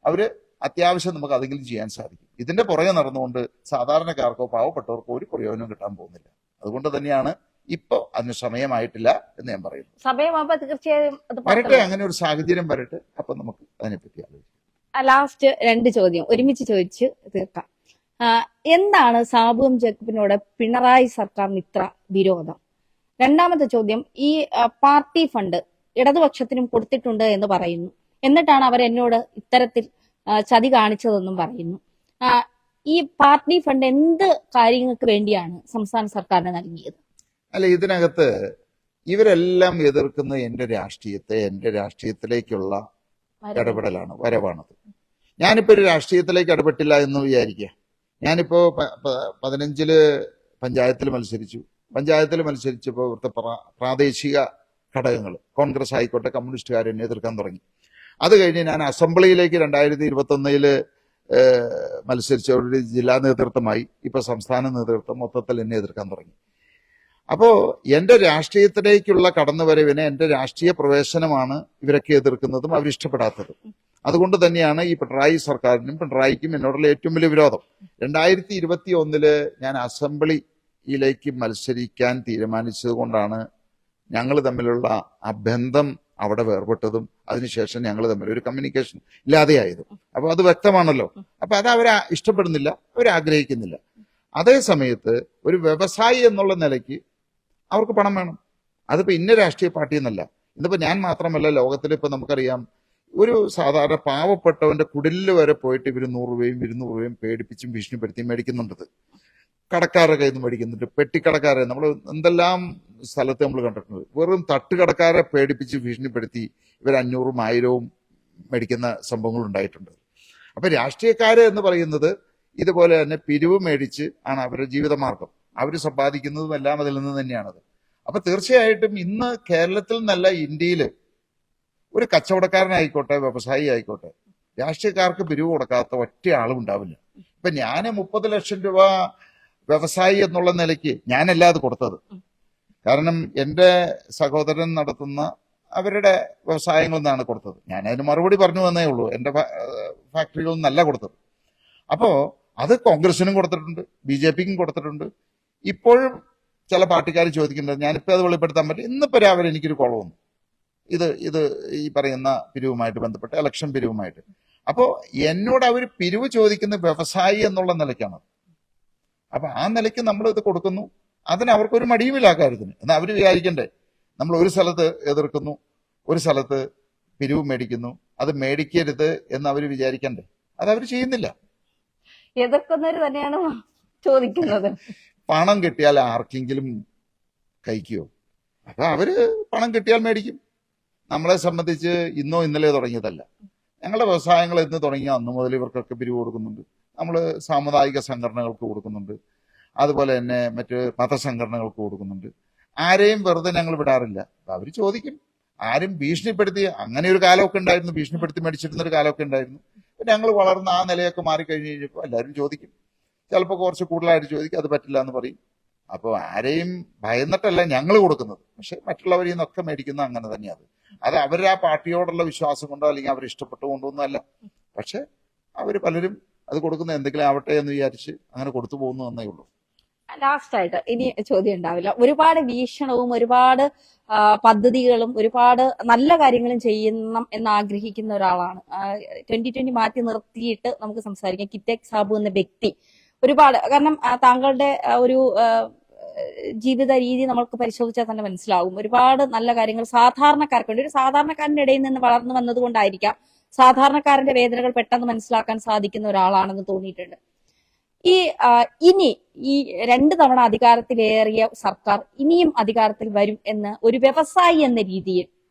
അവര് അത്യാവശ്യം നമുക്ക് അതെങ്കിലും ചെയ്യാൻ സാധിക്കും. ഇതിന്റെ പുറകെ നടന്നുകൊണ്ട് സാധാരണക്കാർക്കോ പാവപ്പെട്ടവർക്കോ ഒരു പ്രയോജനം കിട്ടാൻ പോകുന്നില്ല. അതുകൊണ്ട് തന്നെയാണ് ഇപ്പൊ അതിന് സമയമായിട്ടില്ല എന്ന് ഞാൻ പറയുന്നു. സമയമാകുമ്പോ തീർച്ചയായും വരട്ടെ, അങ്ങനെ ഒരു സാഹചര്യം വരട്ടെ, അപ്പൊ നമുക്ക് അതിനെപ്പറ്റി ആലോചിക്കാം. ലാസ്റ്റ് 2 ചോദ്യം ഒരുമിച്ച് ചോദിച്ച് തീർക്കാം. എന്താണ് സാബു എം ജേക്കബിനോട് പിണറായി സർക്കാരിന് ഇത്ര വിരോധം? രണ്ടാമത്തെ ചോദ്യം, ഈ പാർട്ടി ഫണ്ട് ഇടതുപക്ഷത്തിനും കൊടുത്തിട്ടുണ്ട് എന്ന് പറയുന്നു, എന്നിട്ടാണ് അവർ എന്നോട് ഇത്തരത്തിൽ ചതി കാണിച്ചതെന്നും പറയുന്നു. ഈ പാർട്ടി ഫണ്ട് എന്ത് കാര്യങ്ങൾക്ക് വേണ്ടിയാണ് സംസ്ഥാന സർക്കാരിന് നൽകിയത്? അല്ല, ഇതിനകത്ത് ഇവരെല്ലാം എതിർക്കുന്ന എന്റെ രാഷ്ട്രീയത്തെ, എന്റെ രാഷ്ട്രീയത്തിലേക്കുള്ള ഇടപെടലാണ്, വരവാണത്. ഞാനിപ്പോ ഒരു രാഷ്ട്രീയത്തിലേക്ക് ഇടപെട്ടില്ല എന്ന് വിചാരിക്കുക. ഞാനിപ്പോ 15 പഞ്ചായത്തിൽ മത്സരിച്ചു. പഞ്ചായത്തിൽ മത്സരിച്ചപ്പോൾ ഇവിടുത്തെ പ്രാദേശിക ഘടകങ്ങൾ, കോൺഗ്രസ് ആയിക്കോട്ടെ, കമ്മ്യൂണിസ്റ്റുകാർ എന്നെ എതിർക്കാൻ തുടങ്ങി. അത് കഴിഞ്ഞ് ഞാൻ അസംബ്ലിയിലേക്ക് 2021 മത്സരിച്ച ഒരു ജില്ലാ നേതൃത്വമായി. ഇപ്പൊ സംസ്ഥാന നേതൃത്വം മൊത്തത്തിൽ എന്നെ എതിർക്കാൻ തുടങ്ങി. അപ്പോ എന്റെ രാഷ്ട്രീയത്തിലേക്കുള്ള കടന്നുവരവിനെ, എന്റെ രാഷ്ട്രീയ പ്രവേശനമാണ് ഇവരൊക്കെ എതിർക്കുന്നതും അവരിഷ്ടപ്പെടാത്തതും. അതുകൊണ്ട് തന്നെയാണ് ഈ പിണറായി സർക്കാരിനും പിണറായിക്കും എന്നോടുള്ള ഏറ്റവും വലിയ വിരോധം. 2021 ഞാൻ അസംബ്ലിയിലേക്ക് മത്സരിക്കാൻ തീരുമാനിച്ചത് കൊണ്ടാണ് ഞങ്ങൾ തമ്മിലുള്ള ആ ബന്ധം അവിടെ വേർപെട്ടതും അതിനുശേഷം ഞങ്ങൾ തമ്മിൽ ഒരു കമ്മ്യൂണിക്കേഷൻ ഇല്ലാതെയായതും. അപ്പൊ അത് വ്യക്തമാണല്ലോ. അപ്പൊ അത് അവർ ഇഷ്ടപ്പെടുന്നില്ല, അവരാഗ്രഹിക്കുന്നില്ല. അതേ സമയത്ത് ഒരു വ്യവസായി എന്നുള്ള നിലയ്ക്ക് അവർക്ക് പണം വേണം. അതിപ്പോ ഇന്ന രാഷ്ട്രീയ പാർട്ടി എന്നല്ല. ഇന്നിപ്പോ ഞാൻ മാത്രമല്ല, ലോകത്തിൽ ഇപ്പൊ നമുക്കറിയാം ഒരു സാധാരണ പാവപ്പെട്ടവന്റെ കുടിലിൽ വരെ പോയിട്ട് ഇവർ 100 രൂപയും 200 രൂപയും പേടിപ്പിച്ചും ഭീഷണിപ്പെടുത്തിയും മേടിക്കുന്നുണ്ടത്. കടക്കാരുടെ കയ്യിൽ നിന്ന് മേടിക്കുന്നുണ്ട്, പെട്ടിക്കടക്കാരെ നമ്മൾ എന്തെല്ലാം സ്ഥലത്ത് നമ്മൾ കണ്ടിട്ടുണ്ട്. വെറും തട്ടുകടക്കാരെ പേടിപ്പിച്ച് ഭീഷണിപ്പെടുത്തി ഇവർ 500ഉം 1000ഉം മേടിക്കുന്ന സംഭവങ്ങൾ ഉണ്ടായിട്ടുണ്ട്. അപ്പൊ രാഷ്ട്രീയക്കാര് എന്ന് പറയുന്നത് ഇതുപോലെ തന്നെ പിരിവ് മേടിച്ച് ആണ് അവരുടെ ജീവിതമാർഗം. അവർ സമ്പാദിക്കുന്നതും എല്ലാം അതിൽ നിന്ന് തന്നെയാണത്. അപ്പൊ തീർച്ചയായിട്ടും ഇന്ന് കേരളത്തിൽ നിന്നല്ല, ഇന്ത്യയിൽ ഒരു കച്ചവടക്കാരനായിക്കോട്ടെ, വ്യവസായി ആയിക്കോട്ടെ, രാഷ്ട്രീയക്കാർക്ക് പിരിവ് കൊടുക്കാത്ത ഒറ്റ ആളും ഉണ്ടാവില്ല. ഇപ്പൊ ഞാൻ 30 ലക്ഷം രൂപ വ്യവസായി എന്നുള്ള നിലയ്ക്ക് ഞാനല്ല അത് കൊടുത്തത്. കാരണം എന്റെ സഹോദരൻ നടത്തുന്ന അവരുടെ വ്യവസായങ്ങളിൽ നിന്നാണ് കൊടുത്തത്. ഞാൻ അതിന് മറുപടി പറഞ്ഞു തന്നേ ഉള്ളൂ. എന്റെ ഫാക്ടറികളിൽ നിന്നല്ല കൊടുത്തത്. അപ്പോ അത് കോൺഗ്രസിനും കൊടുത്തിട്ടുണ്ട്, BJPക്കും കൊടുത്തിട്ടുണ്ട്. ഇപ്പോഴും ചില പാർട്ടിക്കാർ ചോദിക്കുന്നുണ്ട്, ഞാനിപ്പോൾ അത് വെളിപ്പെടുത്താൻ പറ്റും. ഇന്നിപ്പോൾ രാവിലെ എനിക്കൊരു കോൾ വന്നു, ഇത് ഈ പറയുന്ന പിരിവുമായിട്ട് ബന്ധപ്പെട്ട്, ഇലക്ഷൻ പിരിവുമായിട്ട്. അപ്പോൾ എന്നോട് അവർ പിരിവ് ചോദിക്കുന്ന വ്യവസായി എന്നുള്ള നിലയ്ക്കാണ്. അപ്പൊ ആ നിലയ്ക്ക് നമ്മൾ ഇത് കൊടുക്കുന്നു. അതിന് അവർക്കൊരു മടിയുമില്ല ആ കാര്യത്തിന്. എന്നാൽ അവർ വിചാരിക്കണ്ടേ, നമ്മൾ ഒരു സ്ഥലത്ത് എതിർക്കുന്നു, ഒരു സ്ഥലത്ത് പിരിവ് മേടിക്കുന്നു, അത് മേടിക്കരുത് എന്ന് അവർ വിചാരിക്കണ്ടേ? അത് അവർ ചെയ്യുന്നില്ല. എതിർക്കുന്നവര് തന്നെയാണ് ചോദിക്കുന്നത്. പണം കിട്ടിയാൽ ആർക്കെങ്കിലും കഴിക്കുമോ? അപ്പൊ അവര് പണം കിട്ടിയാൽ മേടിക്കും. നമ്മളെ സംബന്ധിച്ച് ഇന്നോ ഇന്നലെ തുടങ്ങിയതല്ല. ഞങ്ങളുടെ വ്യവസായങ്ങൾ എന്ന് തുടങ്ങിയ അന്ന് മുതൽ ഇവർക്കൊക്കെ പിരിവ് കൊടുക്കുന്നുണ്ട്. നമ്മൾ സാമുദായിക സംഘടനകൾക്ക് കൊടുക്കുന്നുണ്ട്, അതുപോലെ തന്നെ മറ്റ് മതസംഘടനകൾക്ക് കൊടുക്കുന്നുണ്ട്. ആരെയും വെറുതെ ഞങ്ങൾ വിടാറില്ല. അപ്പൊ അവർ ചോദിക്കും. ആരും ഭീഷണിപ്പെടുത്തി, അങ്ങനെ ഒരു കാലമൊക്കെ ഉണ്ടായിരുന്നു, ഭീഷണിപ്പെടുത്തി മേടിച്ചിരുന്ന ഒരു കാലമൊക്കെ ഉണ്ടായിരുന്നു. ഞങ്ങൾ വളർന്ന് ആ നിലയൊക്കെ മാറിക്കഴിഞ്ഞ് കഴിഞ്ഞപ്പോൾ എല്ലാവരും ചോദിക്കും. ചിലപ്പോൾ കുറച്ച് കൂടുതലായിട്ട് ചോദിക്കും, അത് പറ്റില്ല എന്ന് പറയും. അപ്പോൾ ആരെയും ഭയന്നിട്ടല്ല ഞങ്ങൾ കൊടുക്കുന്നത്, പക്ഷെ മറ്റുള്ളവരിൽ നിന്നൊക്കെ മേടിക്കുന്നത് അങ്ങനെ തന്നെയാണ്. അത് അവരുടെ ആ പാർട്ടിയോടുള്ള വിശ്വാസം കൊണ്ടോ അല്ലെങ്കിൽ അവർ ഇഷ്ടപ്പെട്ടുകൊണ്ടൊന്നും അല്ല. പക്ഷെ അവർ പലരും അത് കൊടുക്കുന്ന എന്തെങ്കിലും ആവട്ടെ എന്ന് വിചാരിച്ച് അങ്ങനെ കൊടുത്തു പോകുന്നു എന്നേ ഉള്ളൂ. ലാസ്റ്റ് ആയിട്ട് ഇനി ചോദ്യം ഉണ്ടാവില്ല. ഒരുപാട് വീക്ഷണവും ഒരുപാട് പദ്ധതികളും ഒരുപാട് നല്ല കാര്യങ്ങളും ചെയ്യണം എന്ന് ആഗ്രഹിക്കുന്ന ഒരാളാണ്. 2020 മാറ്റി നിർത്തിയിട്ട് നമുക്ക് സംസാരിക്കാം. കിറ്റെക്സ് സാബു എന്ന വ്യക്തി ഒരുപാട്, കാരണം താങ്കളുടെ ഒരു ജീവിത രീതി നമ്മൾക്ക് പരിശോധിച്ചാൽ തന്നെ മനസ്സിലാവും. ഒരുപാട് നല്ല കാര്യങ്ങൾ സാധാരണക്കാർക്ക് വേണ്ടി, ഒരു സാധാരണക്കാരന്റെ ഇടയിൽ നിന്ന് വളർന്നു വന്നതുകൊണ്ടായിരിക്കാം സാധാരണക്കാരന്റെ വേദനകൾ പെട്ടെന്ന് മനസ്സിലാക്കാൻ സാധിക്കുന്ന ഒരാളാണെന്ന് തോന്നിയിട്ടുണ്ട്. ഇനി ഈ 2 തവണ അധികാരത്തിലേറിയ സർക്കാർ ഇനിയും അധികാരത്തിൽ വരും എന്ന് ഒരു വ്യവസായി എന്ന രീതിയിൽ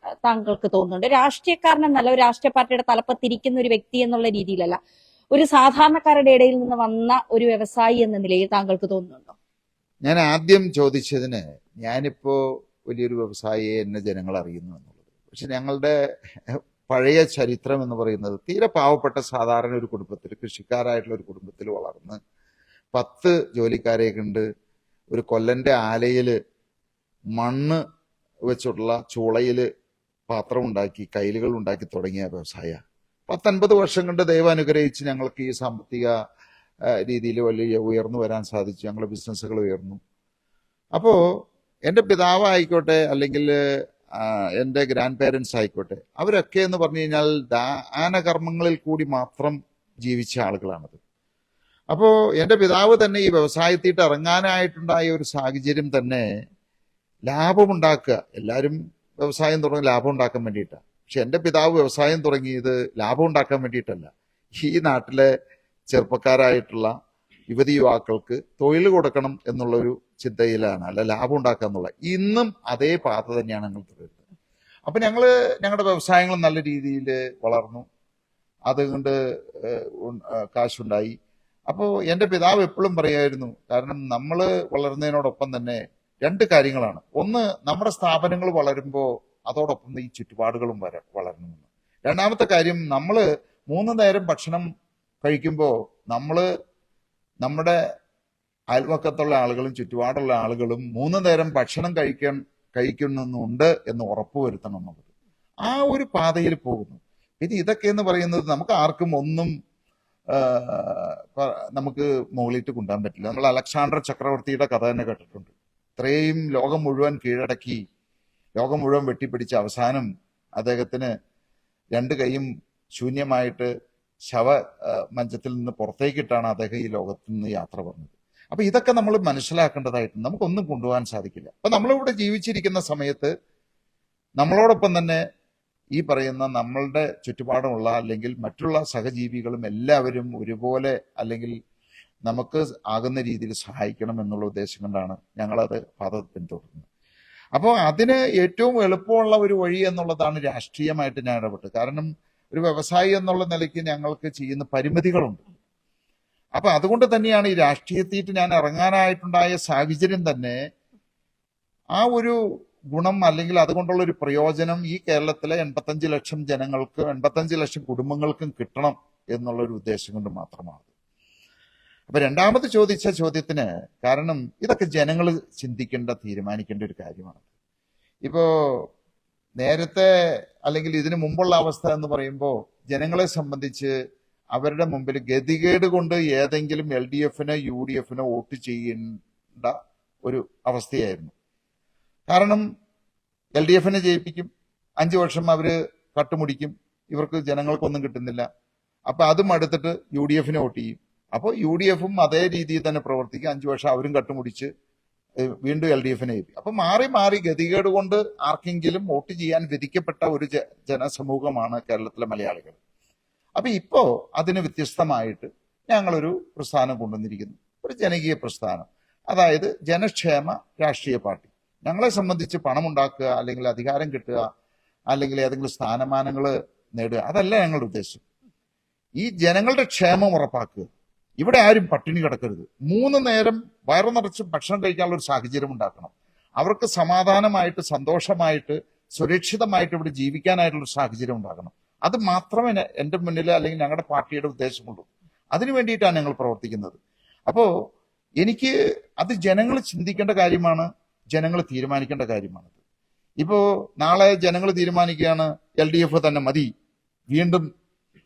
താങ്കൾക്ക് തോന്നുന്നുണ്ട്? രാഷ്ട്രീയക്കാരൻ എന്നല്ല, ഒരു രാഷ്ട്രീയ പാർട്ടിയുടെ തലപ്പത്തിരിക്കുന്ന ഒരു വ്യക്തി എന്നുള്ള രീതിയിലല്ല, ഒരു സാധാരണക്കാരുടെ ഇടയിൽ നിന്ന് വന്ന ഒരു വ്യവസായി എന്ന നിലയിൽ താങ്കൾക്ക് തോന്നുന്നുണ്ടോ? ഞാൻ ആദ്യം ചോദിച്ചതിന്, ഞാനിപ്പോ വലിയൊരു വ്യവസായിയെ എന്നെ ജനങ്ങൾ അറിയുന്നു എന്നുള്ളത്. പക്ഷെ ഞങ്ങളുടെ പഴയ ചരിത്രം എന്ന് പറയുന്നത് തീരെ പാവപ്പെട്ട സാധാരണ ഒരു കുടുംബത്തിൽ, കൃഷിക്കാരായിട്ടുള്ള ഒരു കുടുംബത്തിൽ വളർന്ന് 10 ജോലിക്കാരെ കണ്ട് ഒരു കൊല്ലന്റെ ആലയില് മണ്ണ് വെച്ചുള്ള ചൂളയില് പാത്രം ഉണ്ടാക്കി, കൈലുകൾ ഉണ്ടാക്കി തുടങ്ങിയ വ്യവസായ 10-50 വർഷം കൊണ്ട് ദൈവം അനുഗ്രഹിച്ച് ഞങ്ങൾക്ക് ഈ സാമ്പത്തിക രീതിയിൽ വലിയ ഉയർന്നു വരാൻ സാധിച്ചു. ഞങ്ങളുടെ ബിസിനസ്സുകൾ ഉയർന്നു. അപ്പോ എൻ്റെ പിതാവായിക്കോട്ടെ അല്ലെങ്കിൽ എൻ്റെ ഗ്രാൻഡ് പേരൻസ് ആയിക്കോട്ടെ, അവരൊക്കെ എന്ന് പറഞ്ഞു കഴിഞ്ഞാൽ ദാനകർമ്മങ്ങളിൽ കൂടി മാത്രം ജീവിച്ച ആളുകളാണത്. അപ്പോൾ എൻ്റെ പിതാവ് തന്നെ ഈ വ്യവസായത്തിട്ട് ഇറങ്ങാനായിട്ടുണ്ടായ ഒരു സാഹചര്യം തന്നെ ലാഭമുണ്ടാക്കുക. എല്ലാവരും വ്യവസായം തുടങ്ങി ലാഭം ഉണ്ടാക്കാൻ വേണ്ടിയിട്ടാണ്. പക്ഷെ എൻ്റെ പിതാവ് വ്യവസായം തുടങ്ങിയത് ലാഭം ഉണ്ടാക്കാൻ വേണ്ടിയിട്ടല്ല. ഈ നാട്ടിലെ ചെറുപ്പക്കാരായിട്ടുള്ള യുവതി യുവാക്കൾക്ക് തൊഴിൽ കൊടുക്കണം എന്നുള്ളൊരു ചിന്തയിലാണ്, അല്ല ലാഭം ഉണ്ടാക്കുക എന്നുള്ള. ഇന്നും അതേ പാത തന്നെയാണ് ഞങ്ങൾ തുടരുന്നത്. അപ്പൊ ഞങ്ങളുടെ വ്യവസായങ്ങൾ നല്ല രീതിയിൽ വളർന്നു, അതുകൊണ്ട് കാശുണ്ടായി. അപ്പോൾ എൻ്റെ പിതാവ് എപ്പോഴും പറയായിരുന്നു, കാരണം നമ്മൾ വളരുന്നതിനോടൊപ്പം തന്നെ 2 കാര്യങ്ങളാണ്. ഒന്ന്, നമ്മുടെ സ്ഥാപനങ്ങൾ വളരുമ്പോൾ അതോടൊപ്പം ഈ ചുറ്റുപാടുകളും വളരണമെന്ന്. രണ്ടാമത്തെ കാര്യം, നമ്മൾ 3 നേരം ഭക്ഷണം കഴിക്കുമ്പോൾ നമ്മുടെ അയൽവക്കത്തുള്ള ആളുകളും ചുറ്റുപാടുള്ള ആളുകളും 3 നേരം ഭക്ഷണം കഴിക്കുന്നുണ്ട് എന്ന് ഉറപ്പുവരുത്തണം എന്നുള്ളത്. ആ ഒരു പാതയിൽ പോകുന്നു. പിന്നെ ഇതൊക്കെ എന്ന് പറയുന്നത് നമുക്ക് ആർക്കും ഒന്നും നമുക്ക് മുകളിലിട്ട് കൊണ്ടുപോകാൻ പറ്റില്ല. നമ്മൾ അലക്സാണ്ടർ ചക്രവർത്തിയുടെ കഥ തന്നെ കേട്ടിട്ടുണ്ട്. ഇത്രയും ലോകം മുഴുവൻ കീഴടക്കി, ലോകം മുഴുവൻ വെട്ടിപ്പിടിച്ച അവസാനം അദ്ദേഹത്തിന് 2 കൈയും ശൂന്യമായിട്ട് മഞ്ചത്തിൽ നിന്ന് പുറത്തേക്കിട്ടാണ് അദ്ദേഹം ഈ ലോകത്തിൽ നിന്ന് യാത്ര പറഞ്ഞത്. അപ്പൊ ഇതൊക്കെ നമ്മൾ മനസ്സിലാക്കേണ്ടതായിട്ടുണ്ട്. നമുക്കൊന്നും കൊണ്ടുപോകാൻ സാധിക്കില്ല. അപ്പൊ നമ്മളിവിടെ ജീവിച്ചിരിക്കുന്ന സമയത്ത് നമ്മളോടൊപ്പം തന്നെ ഈ പറയുന്ന നമ്മളുടെ ചുറ്റുപാടുമുള്ള അല്ലെങ്കിൽ മറ്റുള്ള സഹജീവികളും എല്ലാവരും ഒരുപോലെ അല്ലെങ്കിൽ നമുക്ക് ആകുന്ന രീതിയിൽ സഹായിക്കണം എന്നുള്ള ഉദ്ദേശം കൊണ്ടാണ് ഞങ്ങളത് പാത പിന്തുടരുന്നത്. അപ്പോൾ അതിന് ഏറ്റവും എളുപ്പമുള്ള ഒരു വഴി എന്നുള്ളതാണ് രാഷ്ട്രീയമായിട്ട് ഞാൻ ഇടപെട്ടത്. കാരണം ഒരു വ്യവസായി എന്നുള്ള നിലയ്ക്ക് ഞങ്ങൾക്ക് ചെയ്യുന്ന പരിമിതികളുണ്ട്. അപ്പൊ അതുകൊണ്ട് തന്നെയാണ് ഈ രാഷ്ട്രീയത്തിയിട്ട് ഞാൻ ഇറങ്ങാനായിട്ടുണ്ടായ സാഹചര്യം തന്നെ ആ ഒരു ഗുണം അല്ലെങ്കിൽ അതുകൊണ്ടുള്ള ഒരു പ്രയോജനം ഈ കേരളത്തിലെ 85 ലക്ഷം ജനങ്ങൾക്ക് 85 ലക്ഷം കുടുംബങ്ങൾക്കും കിട്ടണം എന്നുള്ള ഒരു ഉദ്ദേശം കൊണ്ട് മാത്രമാണ്. അപ്പൊ രണ്ടാമത് ചോദിച്ച ചോദ്യത്തിന് കാരണം ഇതൊക്കെ ജനങ്ങൾ ചിന്തിക്കേണ്ട തീരുമാനിക്കേണ്ട ഒരു കാര്യമാണ്. ഇപ്പോ നേരത്തെ അല്ലെങ്കിൽ ഇതിനു മുമ്പുള്ള അവസ്ഥ എന്ന് പറയുമ്പോൾ ജനങ്ങളെ സംബന്ധിച്ച് അവരുടെ മുമ്പിൽ ഗതികേട് കൊണ്ട് ഏതെങ്കിലും LDFനോ UDFനോ വോട്ട് ചെയ്യേണ്ട ഒരു അവസ്ഥയായിരുന്നു. കാരണം LDFനെ ജയിപ്പിക്കും, 5 വർഷം അവര് കട്ടുമുടിക്കും, ഇവർക്ക് ജനങ്ങൾക്കൊന്നും കിട്ടുന്നില്ല. അപ്പൊ അതും അടുത്തിട്ട് UDFന് വോട്ട് ചെയ്യും. അപ്പോൾ UDFും അതേ രീതിയിൽ തന്നെ പ്രവർത്തിക്കും, 5 വർഷം അവരും കട്ടുമുടിച്ച് വീണ്ടും LDFനെ ജയിപ്പിക്കും. അപ്പൊ മാറി മാറി ഗതികേട് കൊണ്ട് ആർക്കെങ്കിലും വോട്ട് ചെയ്യാൻ വിധിക്കപ്പെട്ട ഒരു ജനസമൂഹമാണ് കേരളത്തിലെ മലയാളികൾ. അപ്പൊ ഇപ്പോ അതിന് വ്യത്യസ്തമായിട്ട് ഞങ്ങളൊരു പ്രസ്ഥാനം കൊണ്ടുവന്നിരിക്കുന്നു, ഒരു ജനകീയ പ്രസ്ഥാനം. അതായത് ജനക്ഷേമ രാഷ്ട്രീയ പാർട്ടി. ഞങ്ങളെ സംബന്ധിച്ച് പണം ഉണ്ടാക്കുക അല്ലെങ്കിൽ അധികാരം കിട്ടുക അല്ലെങ്കിൽ ഏതെങ്കിലും സ്ഥാനമാനങ്ങൾ നേടുക, അതല്ല ഞങ്ങളുടെ ഉദ്ദേശം. ഈ ജനങ്ങളുടെ ക്ഷേമം ഉറപ്പാക്കുക. ഇവിടെ ആരും പട്ടിണി കിടക്കരുത്. 3 നേരം വയറു നിറച്ച് ഭക്ഷണം കഴിക്കാനുള്ള ഒരു സാഹചര്യം ഉണ്ടാക്കണം. അവർക്ക് സമാധാനമായിട്ട് സന്തോഷമായിട്ട് സുരക്ഷിതമായിട്ട് ഇവിടെ ജീവിക്കാനായിട്ടുള്ള ഒരു സാഹചര്യം ഉണ്ടാക്കണം. അത് മാത്രമേ എൻ്റെ മുന്നിൽ അല്ലെങ്കിൽ ഞങ്ങളുടെ പാർട്ടിയുടെ ഉദ്ദേശമുള്ളൂ. അതിനു വേണ്ടിയിട്ടാണ് ഞങ്ങൾ പ്രവർത്തിക്കുന്നത്. അപ്പോ എനിക്ക് അത് ജനങ്ങൾ ചിന്തിക്കേണ്ട കാര്യമാണ്, ജനങ്ങൾ തീരുമാനിക്കേണ്ട കാര്യമാണ്. ഇപ്പോ നാളെ ജനങ്ങൾ തീരുമാനിക്കുകയാണ് LDF തന്നെ മതി, വീണ്ടും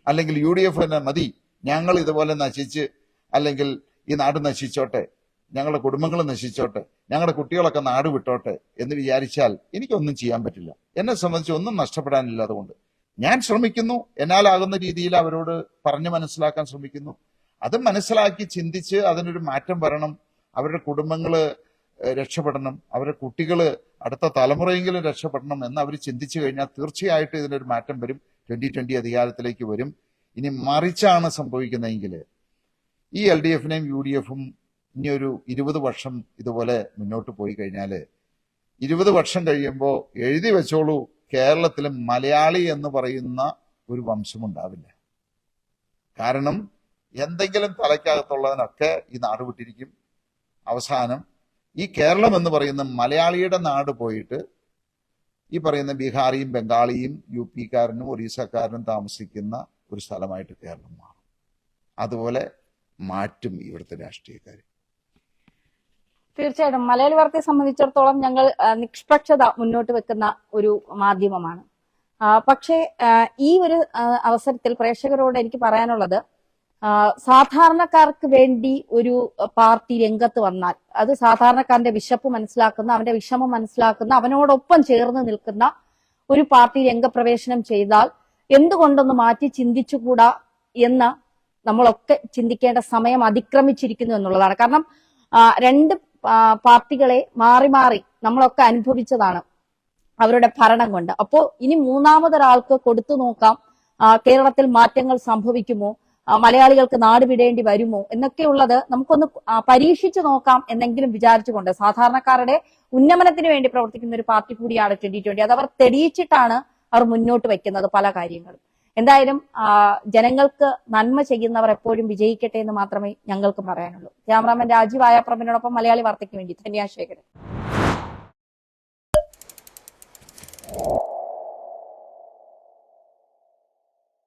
അല്ലെങ്കിൽ UDF തന്നെ മതി, ഞങ്ങൾ ഇതുപോലെ നശിച്ച് അല്ലെങ്കിൽ ഈ നാട് നശിച്ചോട്ടെ, ഞങ്ങളുടെ കുടുംബങ്ങൾ നശിച്ചോട്ടെ, ഞങ്ങളുടെ കുട്ടികളൊക്കെ നാട് വിട്ടോട്ടെ എന്ന് വിചാരിച്ചാൽ എനിക്കൊന്നും ചെയ്യാൻ പറ്റില്ല. എന്നെ സംബന്ധിച്ച് ഒന്നും നഷ്ടപ്പെടാനില്ല. അതുകൊണ്ട് ഞാൻ ശ്രമിക്കുന്നു, എന്നാലാകുന്ന രീതിയിൽ അവരോട് പറഞ്ഞു മനസ്സിലാക്കാൻ ശ്രമിക്കുന്നു. അത് മനസ്സിലാക്കി ചിന്തിച്ച് അതിനൊരു മാറ്റം വരണം. അവരുടെ കുടുംബങ്ങള് രക്ഷപ്പെടണം, അവരുടെ കുട്ടികള് അടുത്ത തലമുറയെങ്കിലും രക്ഷപ്പെടണം എന്ന് അവർ ചിന്തിച്ചു കഴിഞ്ഞാൽ തീർച്ചയായിട്ടും ഇതിനൊരു മാറ്റം വരും. 2020 അധികാരത്തിലേക്ക് വരും. ഇനി മറിച്ചാണ് സംഭവിക്കുന്നതെങ്കിൽ ഈ LDFനെയും UDFും ഇനി ഒരു 20 വർഷം ഇതുപോലെ മുന്നോട്ട് പോയി കഴിഞ്ഞാൽ 20 വർഷം കഴിയുമ്പോൾ എഴുതി വെച്ചോളൂ, കേരളത്തിൽ മലയാളി എന്ന് പറയുന്ന ഒരു വംശമുണ്ടാവില്ല. കാരണം എന്തെങ്കിലും തലയ്ക്കകത്തുള്ളതിനൊക്കെ ഈ നാട് വിട്ടിരിക്കും. അവസാനം ഈ കേരളം എന്ന് പറയുന്ന മലയാളിയുടെ നാട് പോയിട്ട് ഈ പറയുന്ന ബീഹാറിയും ബംഗാളിയും UPക്കാരനും ഒറീസക്കാരനും താമസിക്കുന്ന ഒരു സ്ഥലമായിട്ട് കേരളം മാറും. അതുപോലെ മാറ്റും ഇവിടുത്തെ രാഷ്ട്രീയക്കാർ. തീർച്ചയായിട്ടും മലയാളി വാർത്തയെ സംബന്ധിച്ചിടത്തോളം ഞങ്ങൾ നിഷ്പക്ഷത മുന്നോട്ട് വെക്കുന്ന ഒരു മാധ്യമമാണ്. പക്ഷേ ഈ ഒരു അവസരത്തിൽ പ്രേക്ഷകരോട് എനിക്ക് പറയാനുള്ളത്, സാധാരണക്കാർക്ക് വേണ്ടി ഒരു പാർട്ടി രംഗത്ത് വന്നാൽ അത് സാധാരണക്കാരന്റെ വിശപ്പ് മനസ്സിലാക്കുന്ന, അവന്റെ വിഷമം മനസ്സിലാക്കുന്ന, അവനോടൊപ്പം ചേർന്ന് നിൽക്കുന്ന ഒരു പാർട്ടി രംഗപ്രവേശനം ചെയ്താൽ എന്തുകൊണ്ടൊന്ന് മാറ്റി ചിന്തിച്ചുകൂടാ എന്ന് നമ്മളൊക്കെ ചിന്തിക്കേണ്ട സമയം അതിക്രമിച്ചിരിക്കുന്നു എന്നുള്ളതാണ്. കാരണം 2 പാർട്ടികളെ മാറി മാറി നമ്മളൊക്കെ അനുഭവിച്ചതാണ് അവരുടെ ഭരണം കൊണ്ട്. അപ്പോ ഇനി മൂന്നാമതൊരാൾക്ക് കൊടുത്തു നോക്കാം, കേരളത്തിൽ മാറ്റങ്ങൾ സംഭവിക്കുമോ, മലയാളികൾക്ക് നാട് വിടേണ്ടി വരുമോ എന്നൊക്കെയുള്ളത് നമുക്കൊന്ന് പരീക്ഷിച്ചു നോക്കാം എന്നെങ്കിലും വിചാരിച്ചുകൊണ്ട് സാധാരണക്കാരുടെ ഉന്നമനത്തിന് വേണ്ടി പ്രവർത്തിക്കുന്ന ഒരു പാർട്ടി കൂടിയാണ് 2020. അത് അവർ തെളിയിച്ചിട്ടാണ് അവർ മുന്നോട്ട് വെക്കുന്നത് പല കാര്യങ്ങളും. എന്തായാലും ജനങ്ങൾക്ക് നന്മ ചെയ്യുന്നവർ എപ്പോഴും വിജയിക്കട്ടെ എന്ന് മാത്രമേ ഞങ്ങൾക്ക് പറയാനുള്ളൂ. ക്യാമറാമാൻ രാജീവ് ആയാപ്രഭനോടൊപ്പം മലയാളി വാർത്തയ്ക്ക് വേണ്ടി ധന്യാശേഖരൻ.